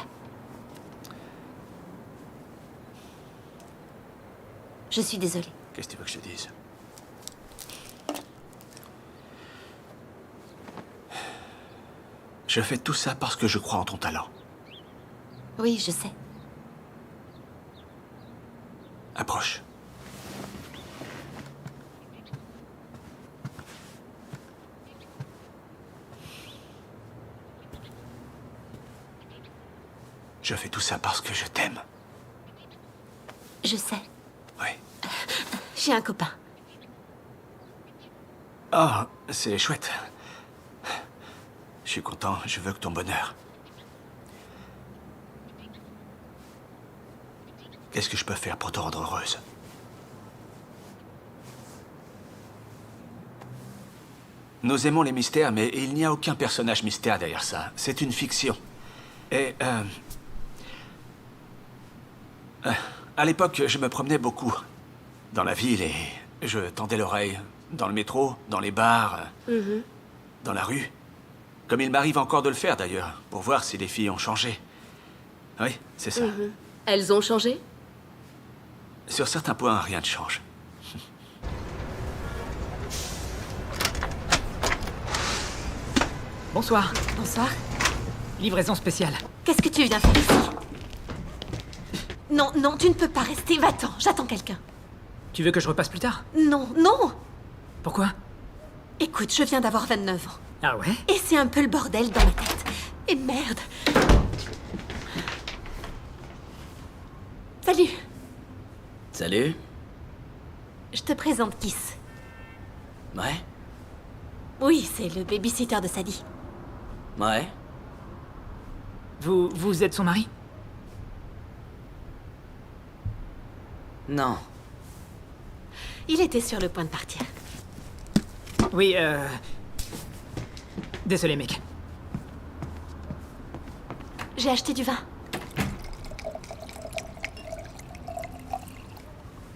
Je suis désolée. Qu'est-ce que tu veux que je te dise? Je fais tout ça parce que je crois en ton talent. Oui, je sais. Approche. Je fais tout ça parce que je t'aime. Je sais. Oui. J'ai un copain. Oh, c'est chouette. Je suis content, je veux que ton bonheur. Qu'est-ce que je peux faire pour te rendre heureuse? Nous aimons les mystères, mais il n'y a aucun personnage mystère derrière ça. C'est une fiction. Et, à l'époque, je me promenais beaucoup dans la ville et je tendais l'oreille dans le métro, dans les bars, dans la rue. Comme il m'arrive encore de le faire, d'ailleurs, pour voir si les filles ont changé. Oui, c'est ça. Elles ont changé? Sur certains points, rien ne change. Bonsoir. Bonsoir. Livraison spéciale. Qu'est-ce que tu viens faire ici? Non, non, tu ne peux pas rester. Va-t'en, j'attends quelqu'un. Tu veux que je repasse plus tard? Non, non. Pourquoi? Écoute, je viens d'avoir 29 ans. Ah ouais? Et c'est un peu le bordel dans ma tête. Et merde. Salut. Salut. Je te présente Kiss. Ouais. Oui, c'est le babysitter de Sadie. Ouais. Vous êtes son mari? Non. Il était sur le point de partir. Oui, Désolé, mec. J'ai acheté du vin.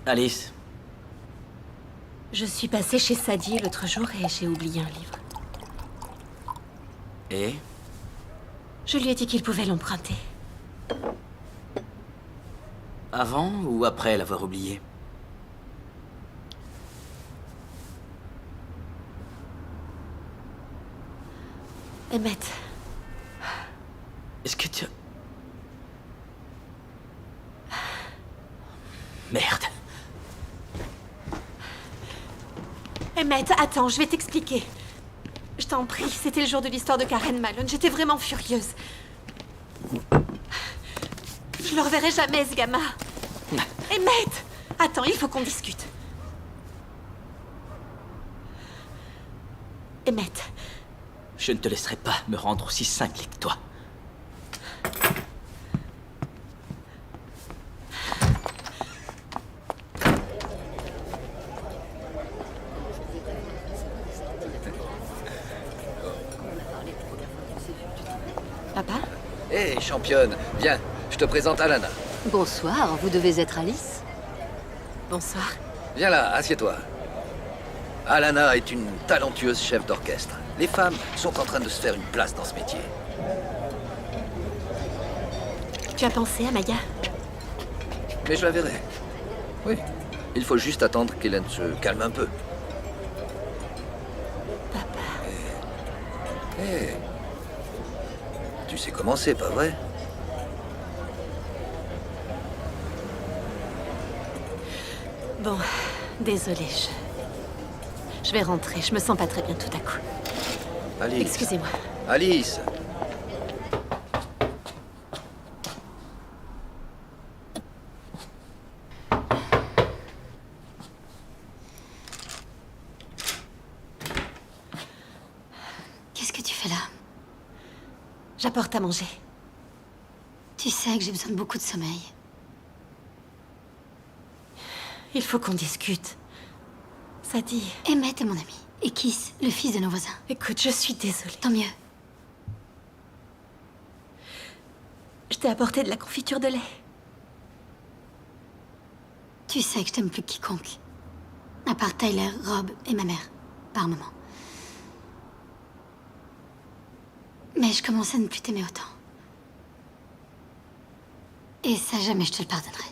Alice. Je suis passée chez Sadie l'autre jour et j'ai oublié un livre. Et? Je lui ai dit qu'il pouvait l'emprunter. Avant ou après l'avoir oublié? Emmett. Est-ce que tu... Merde. Emmett, attends, je vais t'expliquer. Je t'en prie, c'était le jour de l'histoire de Karen Malone. J'étais vraiment furieuse. Je le reverrai jamais, ce gamin. Emmett! Attends, il faut qu'on discute. Emmett. Je ne te laisserai pas me rendre aussi cinglé que toi. Papa? Hé, championne, viens, je te présente Alana. Bonsoir, vous devez être Alice. Bonsoir. Viens là, assieds-toi. Alana est une talentueuse chef d'orchestre. Les femmes sont en train de se faire une place dans ce métier. Tu as pensé à Maya? Mais je la verrai. Oui. Il faut juste attendre qu'Hélène se calme un peu. Papa. Hé. Tu sais comment c'est, pas vrai? Bon, désolée, je vais rentrer. Je me sens pas très bien tout à coup. Alice. Excusez-moi. Alice. Qu'est-ce que tu fais là? J'apporte à manger. Tu sais que j'ai besoin de beaucoup de sommeil. Il faut qu'on discute. Ça dit... Emmett est mon ami. Et Kiss, le fils de nos voisins. Écoute, je suis désolée. Tant mieux. Je t'ai apporté de la confiture de lait. Tu sais que je t'aime plus que quiconque. À part Tyler, Rob et ma mère. Par moment. Mais je commence à ne plus t'aimer autant. Et ça, jamais je te le pardonnerai.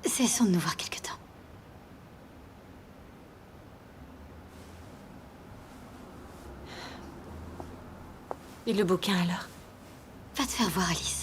Cessons de nous voir quelque temps. Et le bouquin alors? Va te faire voir, Alice.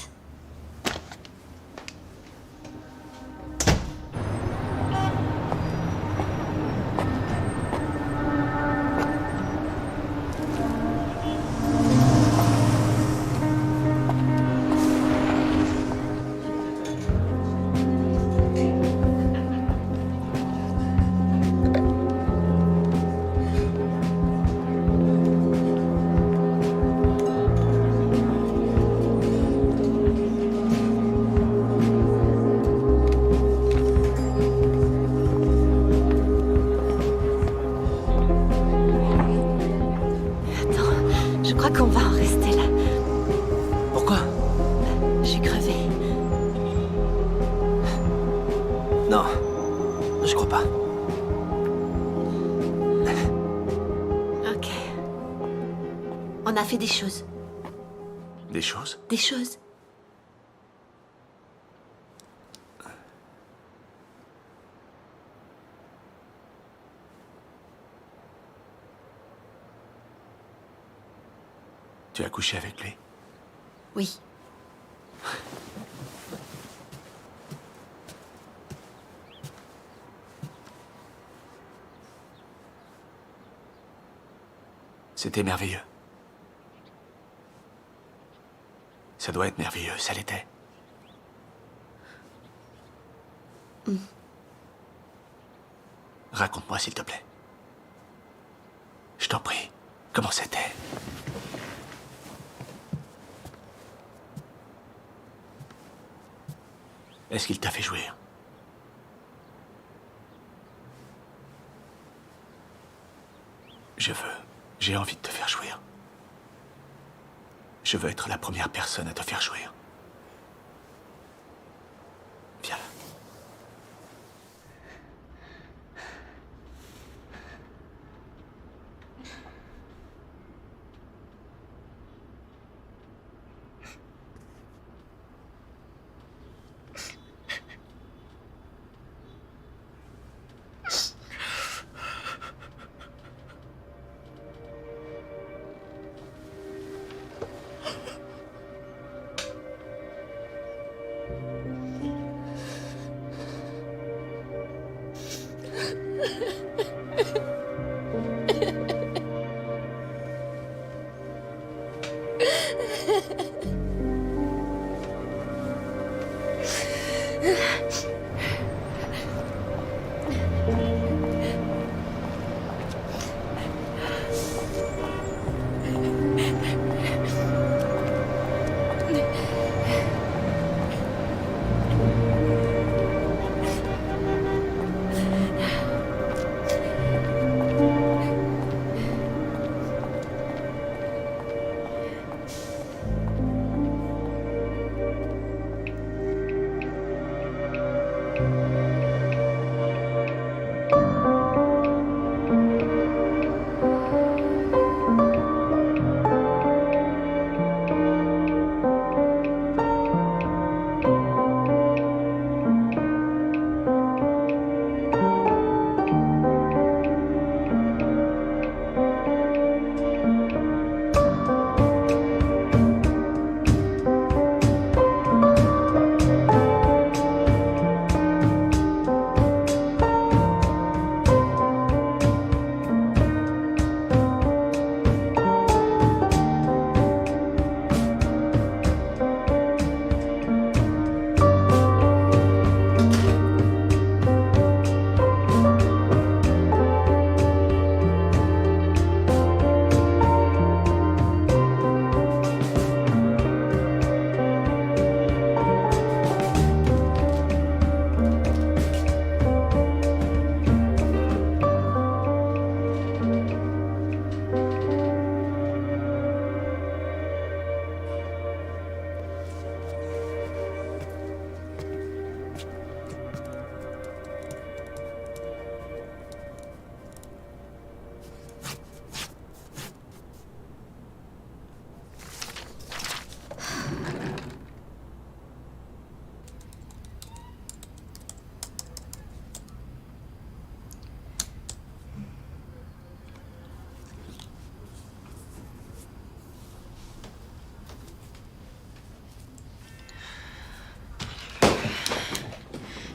Qu'on va en rester là. Pourquoi? Je suis crevée. Non, je crois pas. Ok. On a fait des choses. Des choses? Des choses. Tu as couché avec lui? Oui. C'était merveilleux. Ça doit être merveilleux, ça l'était. Raconte-moi, s'il te plaît. Je t'en prie, comment c'était? Est-ce qu'il t'a fait jouir? J'ai envie de te faire jouir. Je veux être la première personne à te faire jouir. Viens là.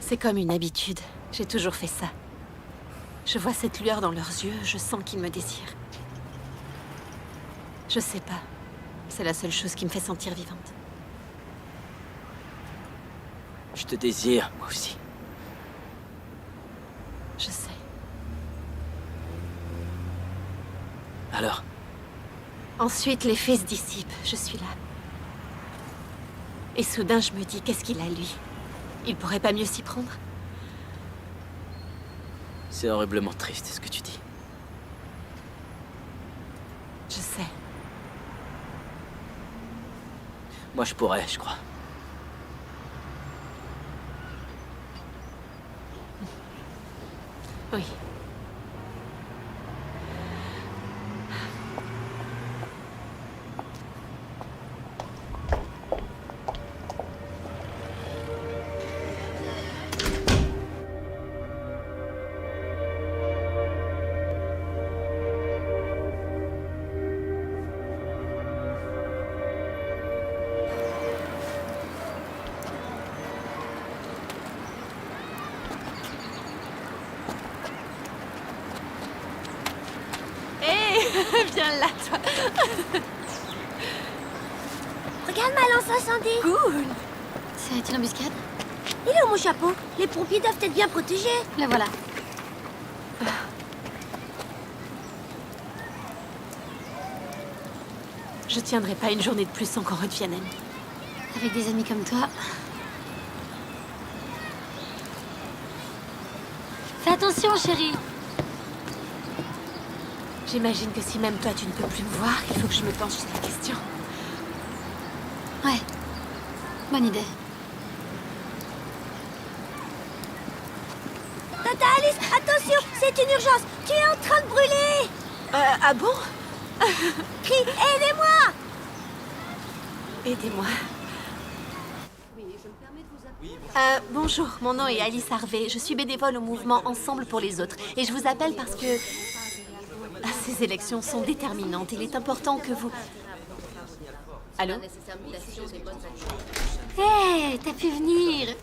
C'est comme une habitude. J'ai toujours fait ça. Je vois cette lueur dans leurs yeux, je sens qu'ils me désirent. Je sais pas. C'est la seule chose qui me fait sentir vivante. Je te désire, moi aussi. Je sais. Alors? Ensuite, l'effet se dissipe. Je suis là. Et soudain, je me dis, qu'est-ce qu'il a, lui? Il pourrait pas mieux s'y prendre? C'est horriblement triste, ce que tu dis. Je sais. Moi, je pourrais, je crois. Oui. Viens là, toi. Regarde ma lance incendie. Cool. C'est une embuscade? Il est où mon chapeau? Les pompiers doivent être bien protégés. Le voilà. Je tiendrai pas une journée de plus sans qu'on redevienne amis. Avec des amis comme toi. Fais attention, chérie. J'imagine que si même toi tu ne peux plus me voir, il faut que je me penche sur la question. Ouais. Bonne idée. Tata Alice, attention, c'est une urgence. Tu es en train de brûler. Ah bon? Crie, aidez-moi. Aidez-moi. Bonjour, mon nom est Alice Harvey. Je suis bénévole au mouvement Ensemble pour les autres. Et je vous appelle parce que... ces élections sont déterminantes. Il est important que vous... Allô? Hé, t'as pu venir.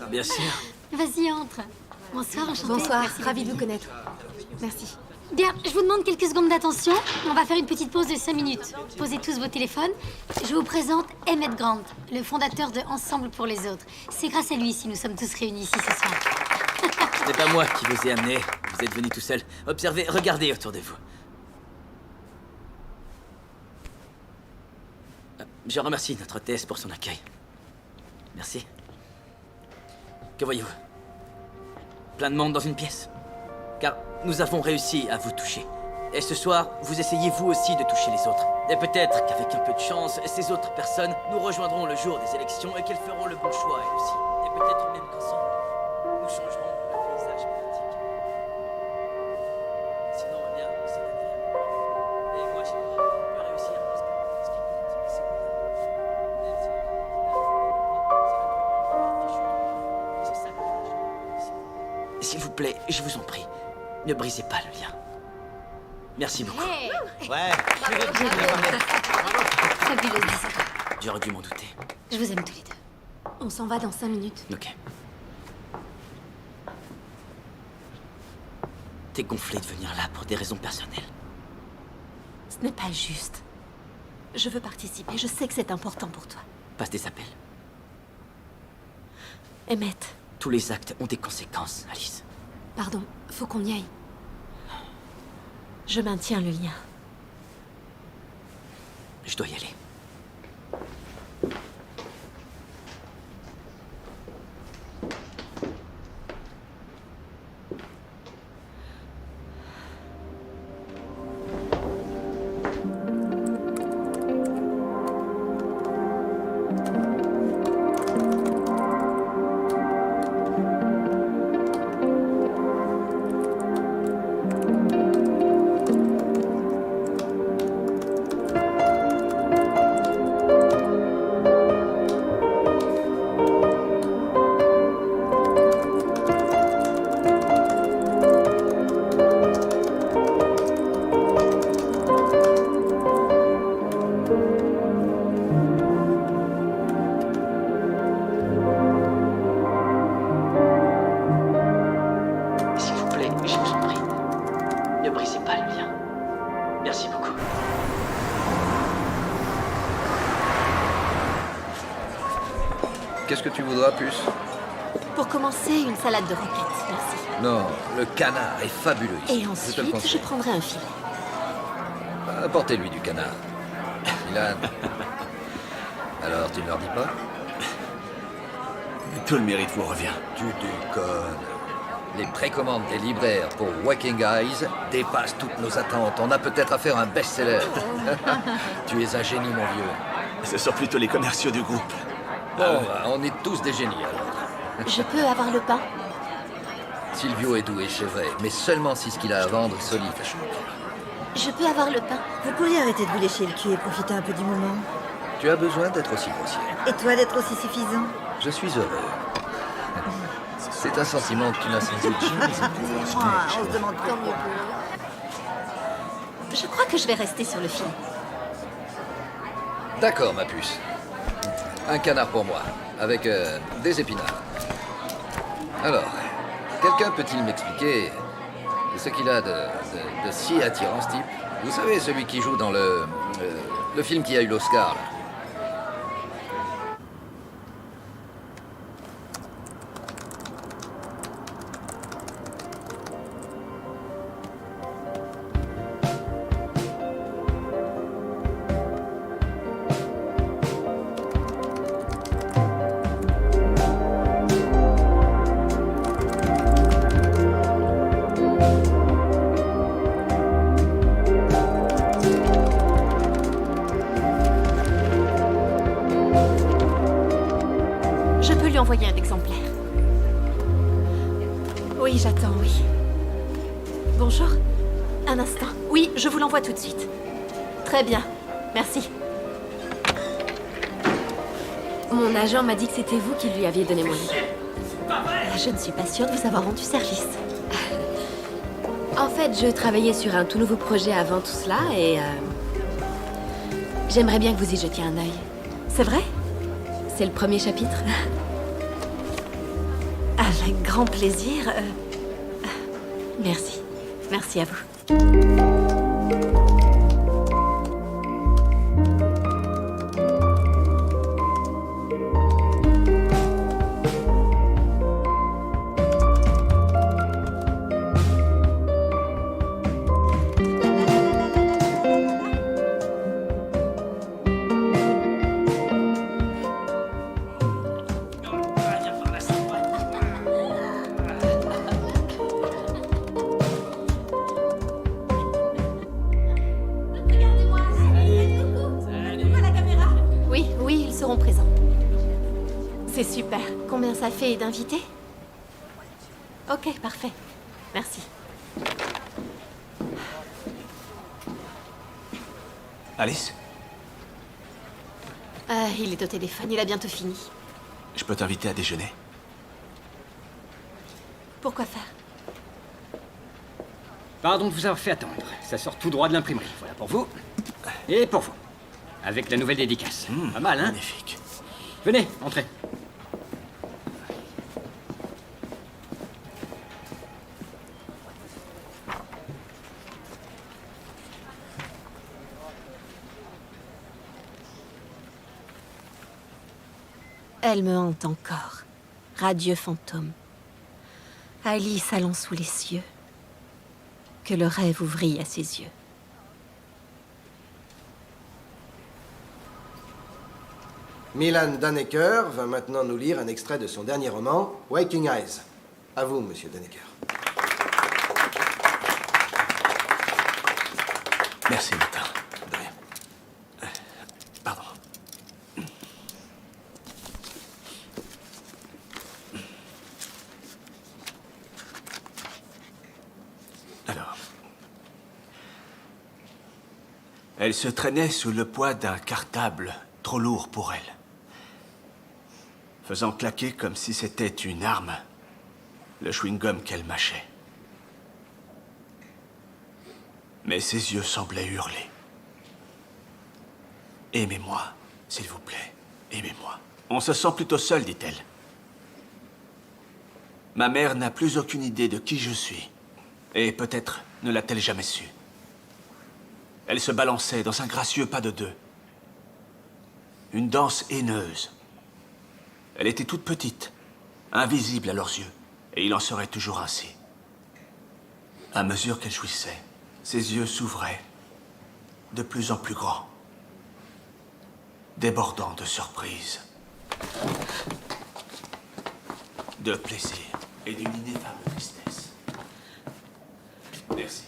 Bien sûr. Vas-y, entre. Bonsoir, enchantée. Bonsoir, Merci ravie d'être de vous venu. connaître. Merci. Bien, je vous demande quelques secondes d'attention. On va faire une petite pause de 5 minutes. Posez tous vos téléphones. Je vous présente Emmett Grant, le fondateur de Ensemble pour les autres. C'est grâce à lui si nous sommes tous réunis ici ce soir. Ce n'est pas moi qui vous ai amené. Vous êtes venus tout seul. Observez, regardez autour de vous. Je remercie notre hôtesse pour son accueil. Merci. Que voyez-vous? Plein de monde dans une pièce? Car nous avons réussi à vous toucher. Et ce soir, vous essayez vous aussi de toucher les autres. Et peut-être qu'avec un peu de chance, ces autres personnes nous rejoindront le jour des élections et qu'elles feront le bon choix elles aussi. Et peut-être même qu'ensemble, nous changerons le paysage politique. Sinon, eh bien, c'est l'avenir. Et moi, je crois qu'on peut réussir parce que ce qui compte, c'est qu'on a. Même si c'est le plus c'est ça que je... S'il vous plaît, je vous en prie, ne brisez pas le lien. Merci beaucoup. Ouais. Fabuleuse visite. J'aurais dû m'en douter. Je vous aime tous les deux. On s'en va dans 5 minutes. Ok. T'es gonflé de venir là pour des raisons personnelles. Ce n'est pas juste. Je veux participer. Je sais que c'est important pour toi. Passe des appels. Emmett. Tous les actes ont des conséquences, Alice. Pardon, faut qu'on y aille. Je maintiens le lien. Je dois y aller. Qu'est-ce que tu voudras, puce? Pour commencer, une salade de roquettes, merci. Non, le canard est fabuleux ici. Et Je te le ensuite, conseille. je prendrai un filet. Apportez-lui du canard. Milan. Alors, tu ne leur dis pas? Tout le mérite vous revient. Tu déconnes. Les précommandes des libraires pour Waking Eyes dépassent toutes nos attentes. On a peut-être à faire un best-seller. Tu es un génie, mon vieux. Ce sont plutôt les commerciaux du groupe. Bon, on est tous des génies, alors. Je peux avoir le pain? Silvio est doué, c'est vrai, mais seulement si ce qu'il a à vendre est solide. Je peux avoir le pain? Vous pourriez arrêter de vous lécher le cul et profiter un peu du moment. Tu as besoin d'être aussi grossier. Et toi d'être aussi suffisant. Je suis heureux. C'est un sentiment que tu n'as sans doute jamais éprouvé. On se demande tant mieux pour eux. Je crois que je vais rester sur le fil. D'accord, ma puce. Un canard pour moi, avec des épinards. Alors, quelqu'un peut-il m'expliquer ce qu'il a de si attirant, ce type? Vous savez, celui qui joue dans le film qui a eu l'Oscar, là. Je peux lui envoyer un exemplaire. Oui, j'attends, oui. Bonjour. Un instant. Oui, je vous l'envoie tout de suite. Très bien. Merci. Mon agent m'a dit que c'était vous qui lui aviez donné mon livre. Je ne suis pas sûre de vous avoir rendu service. En fait, je travaillais sur un tout nouveau projet avant tout cela et... j'aimerais bien que vous y jetiez un œil. C'est vrai? C'est le premier chapitre. Avec grand plaisir. Merci. Merci à vous. Oui, ils seront présents. C'est super. Combien ça fait d'invités? Ok, parfait. Merci. Alice, Il est au téléphone, il a bientôt fini. je peux t'inviter à déjeuner? Pourquoi faire? Pardon de vous avoir fait attendre. Ça sort tout droit de l'imprimerie. Voilà pour vous. Et pour vous. Avec la nouvelle dédicace. Pas mal, hein? Magnifique. Venez, entrez. Elle me hante encore. Radieux fantôme. Alice allant sous les cieux. Que le rêve ouvrit à ses yeux. Milan Dannecker va maintenant nous lire un extrait de son dernier roman, Waking Eyes. À vous, monsieur Dannecker. Merci, Martin. De rien. Pardon. Alors. Elle se traînait sous le poids d'un cartable trop lourd pour elle, faisant claquer comme si c'était une arme le chewing-gum qu'elle mâchait. Mais ses yeux semblaient hurler. « Aimez-moi, s'il vous plaît, aimez-moi. » On se sent plutôt seul, dit-elle. Ma mère n'a plus aucune idée de qui je suis. Et peut-être ne l'a-t-elle jamais su. Elle se balançait dans un gracieux pas de deux. Une danse haineuse. Elle était toute petite, invisible à leurs yeux, et il en serait toujours ainsi. À mesure qu'elle jouissait, ses yeux s'ouvraient de plus en plus grands, débordant de surprise, de plaisir et d'une ineffable tristesse. Merci.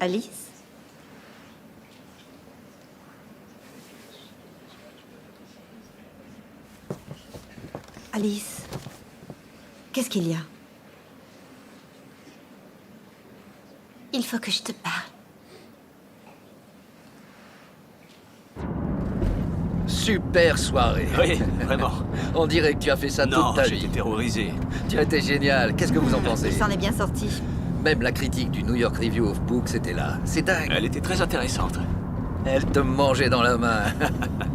Alice? Alice? Qu'est-ce qu'il y a? Il faut que je te parle. Super soirée. Oui, vraiment. On dirait que tu as fait ça toute ta vie. Non, j'étais terrorisé. Tu as été génial. Qu'est-ce que vous en pensez? Il s'en est bien sorti. Même la critique du New York Review of Books était là. C'est dingue. Elle était très intéressante. Elle te mangeait dans la main.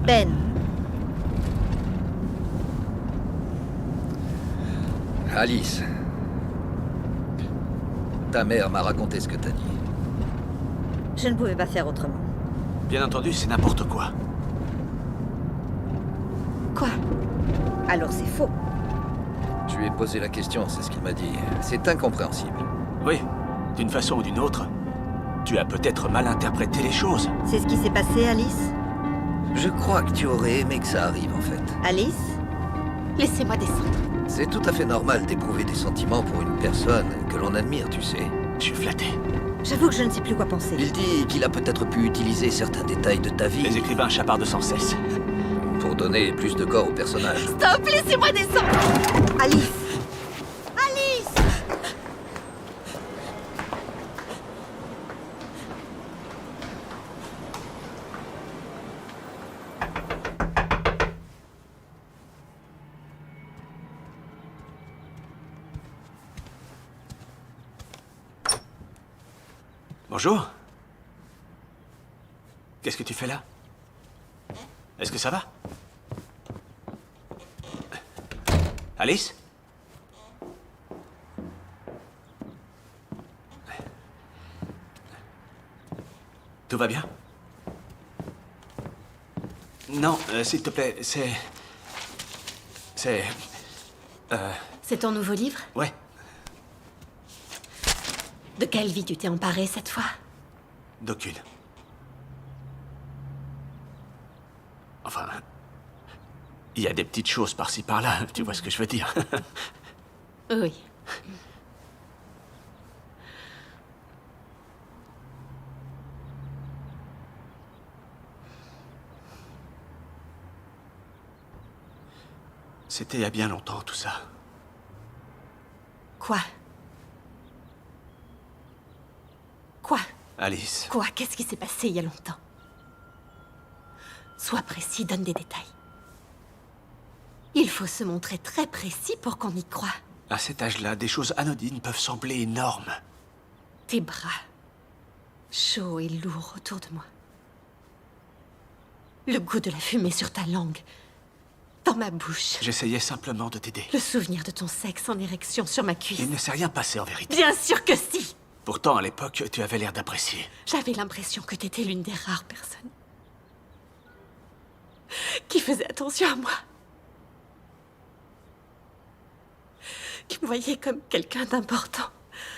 Ben, Alice. Ta mère m'a raconté ce que t'as dit. je ne pouvais pas faire autrement. Bien entendu, c'est n'importe quoi. Quoi? Alors c'est faux. Je lui ai posé la question, c'est ce qu'il m'a dit. C'est incompréhensible. Oui, d'une façon ou d'une autre, tu as peut-être mal interprété les choses. C'est ce qui s'est passé, Alice? Je crois que tu aurais aimé que ça arrive, en fait. Alice? Laissez-moi descendre. C'est tout à fait normal d'éprouver des sentiments pour une personne que l'on admire, tu sais. Je suis flatté. J'avoue que je ne sais plus quoi penser. Il dit qu'il a peut-être pu utiliser certains détails de ta vie. Les écrivains chapardent sans cesse. Pour donner plus de corps au personnage. Stop, laissez-moi descendre. Alice! Alice! Bonjour. Qu'est-ce que tu fais là? Est-ce que ça va? Alice? Tout va bien? Non, s'il te plaît, c'est... C'est ton nouveau livre? Ouais. De quelle vie tu t'es emparé cette fois? D'aucune. Enfin... Il y a des petites choses par-ci par-là, tu vois ce que je veux dire. Oui. C'était il y a bien longtemps, tout ça. Quoi? Quoi? Alice. Quoi? Qu'est-ce qui s'est passé il y a longtemps? Sois précis, donne des détails. Il faut se montrer très précis pour qu'on y croie. À cet âge-là, des choses anodines peuvent sembler énormes. Tes bras, chauds et lourds autour de moi. Le goût de la fumée sur ta langue, dans ma bouche. J'essayais simplement de t'aider. Le souvenir de ton sexe en érection sur ma cuisse. Il ne s'est rien passé en vérité. Bien sûr que si! Pourtant, à l'époque, tu avais l'air d'apprécier. J'avais l'impression que t'étais l'une des rares personnes qui faisait attention à moi. Qui me voyait comme quelqu'un d'important.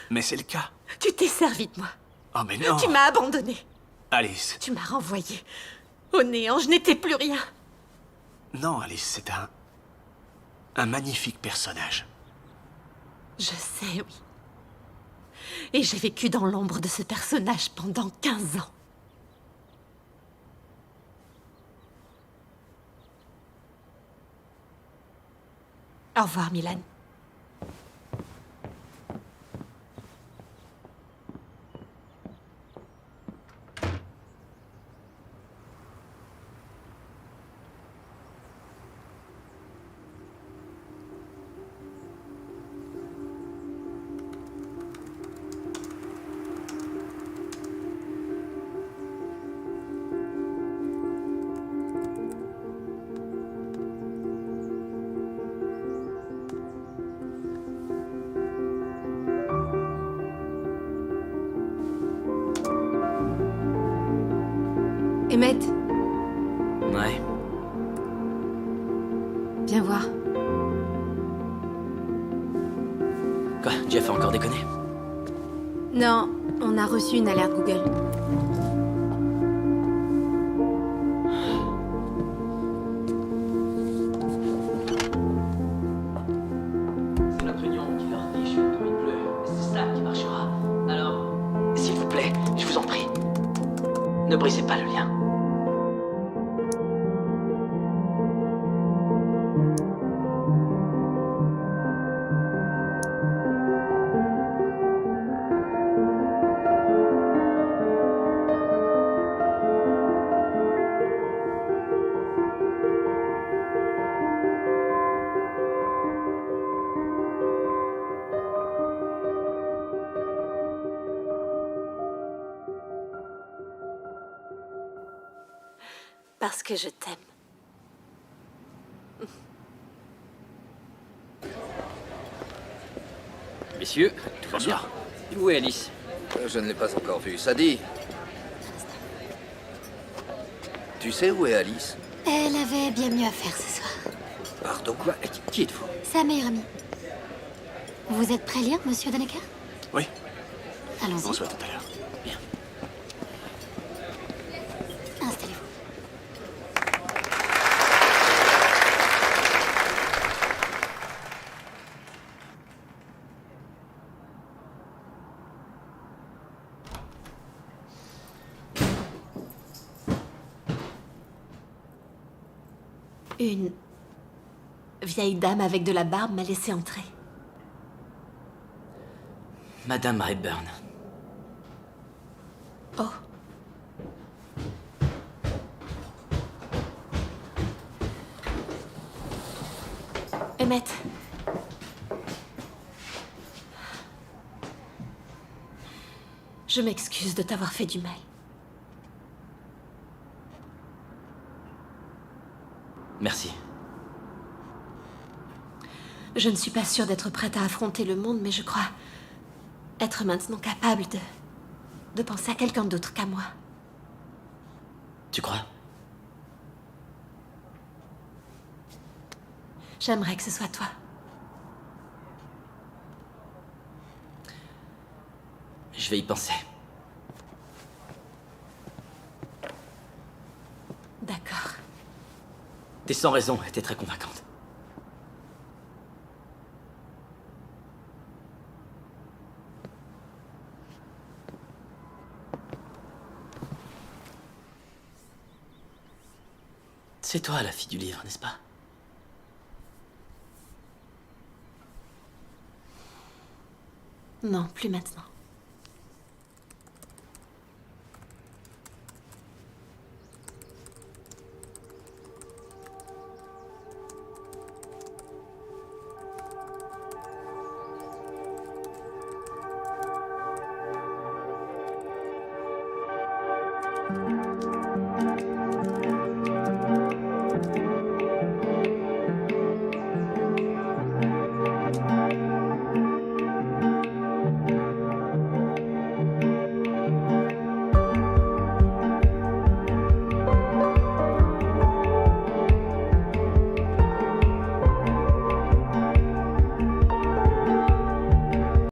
Mais c'est le cas. Tu t'es servi de moi. Oh mais non. Tu m'as abandonné. Alice. Tu m'as renvoyé au néant. Je n'étais plus rien. Non, Alice, c'est un magnifique personnage. Je sais, oui. Et j'ai vécu dans l'ombre de ce personnage pendant 15 ans. Au revoir, Milan. Viens voir. Quoi, Jeff a encore déconné? Non, on a reçu une alerte Google. C'est notre union qui leur fiche comme il pleut. C'est ça qui marchera. Alors, s'il vous plaît, je vous en prie, ne brisez pas le lien. Parce que je t'aime. Messieurs, tout va bien. Où est Alice? Je ne l'ai pas encore vue. Sadie. Tu sais où est Alice? Elle avait bien mieux à faire ce soir. Pardon? Quoi? Qui êtes-vous? Sa meilleure amie. Vous êtes prêt à lire, monsieur Daneker? Oui. Allons-y. On se voit tout à l'heure. Bien. Installez-vous. Une vieille dame avec de la barbe m'a laissé entrer. Madame Rayburn. Oh. Emmett. Je m'excuse de t'avoir fait du mal. Merci. Je ne suis pas sûre d'être prête à affronter le monde, mais je crois être maintenant capable de penser à quelqu'un d'autre qu'à moi. Tu crois? J'aimerais que ce soit toi. Je vais y penser. D'accord. Tes sans raisons étaient très convaincantes. C'est toi la fille du livre, n'est-ce pas? Non, plus maintenant.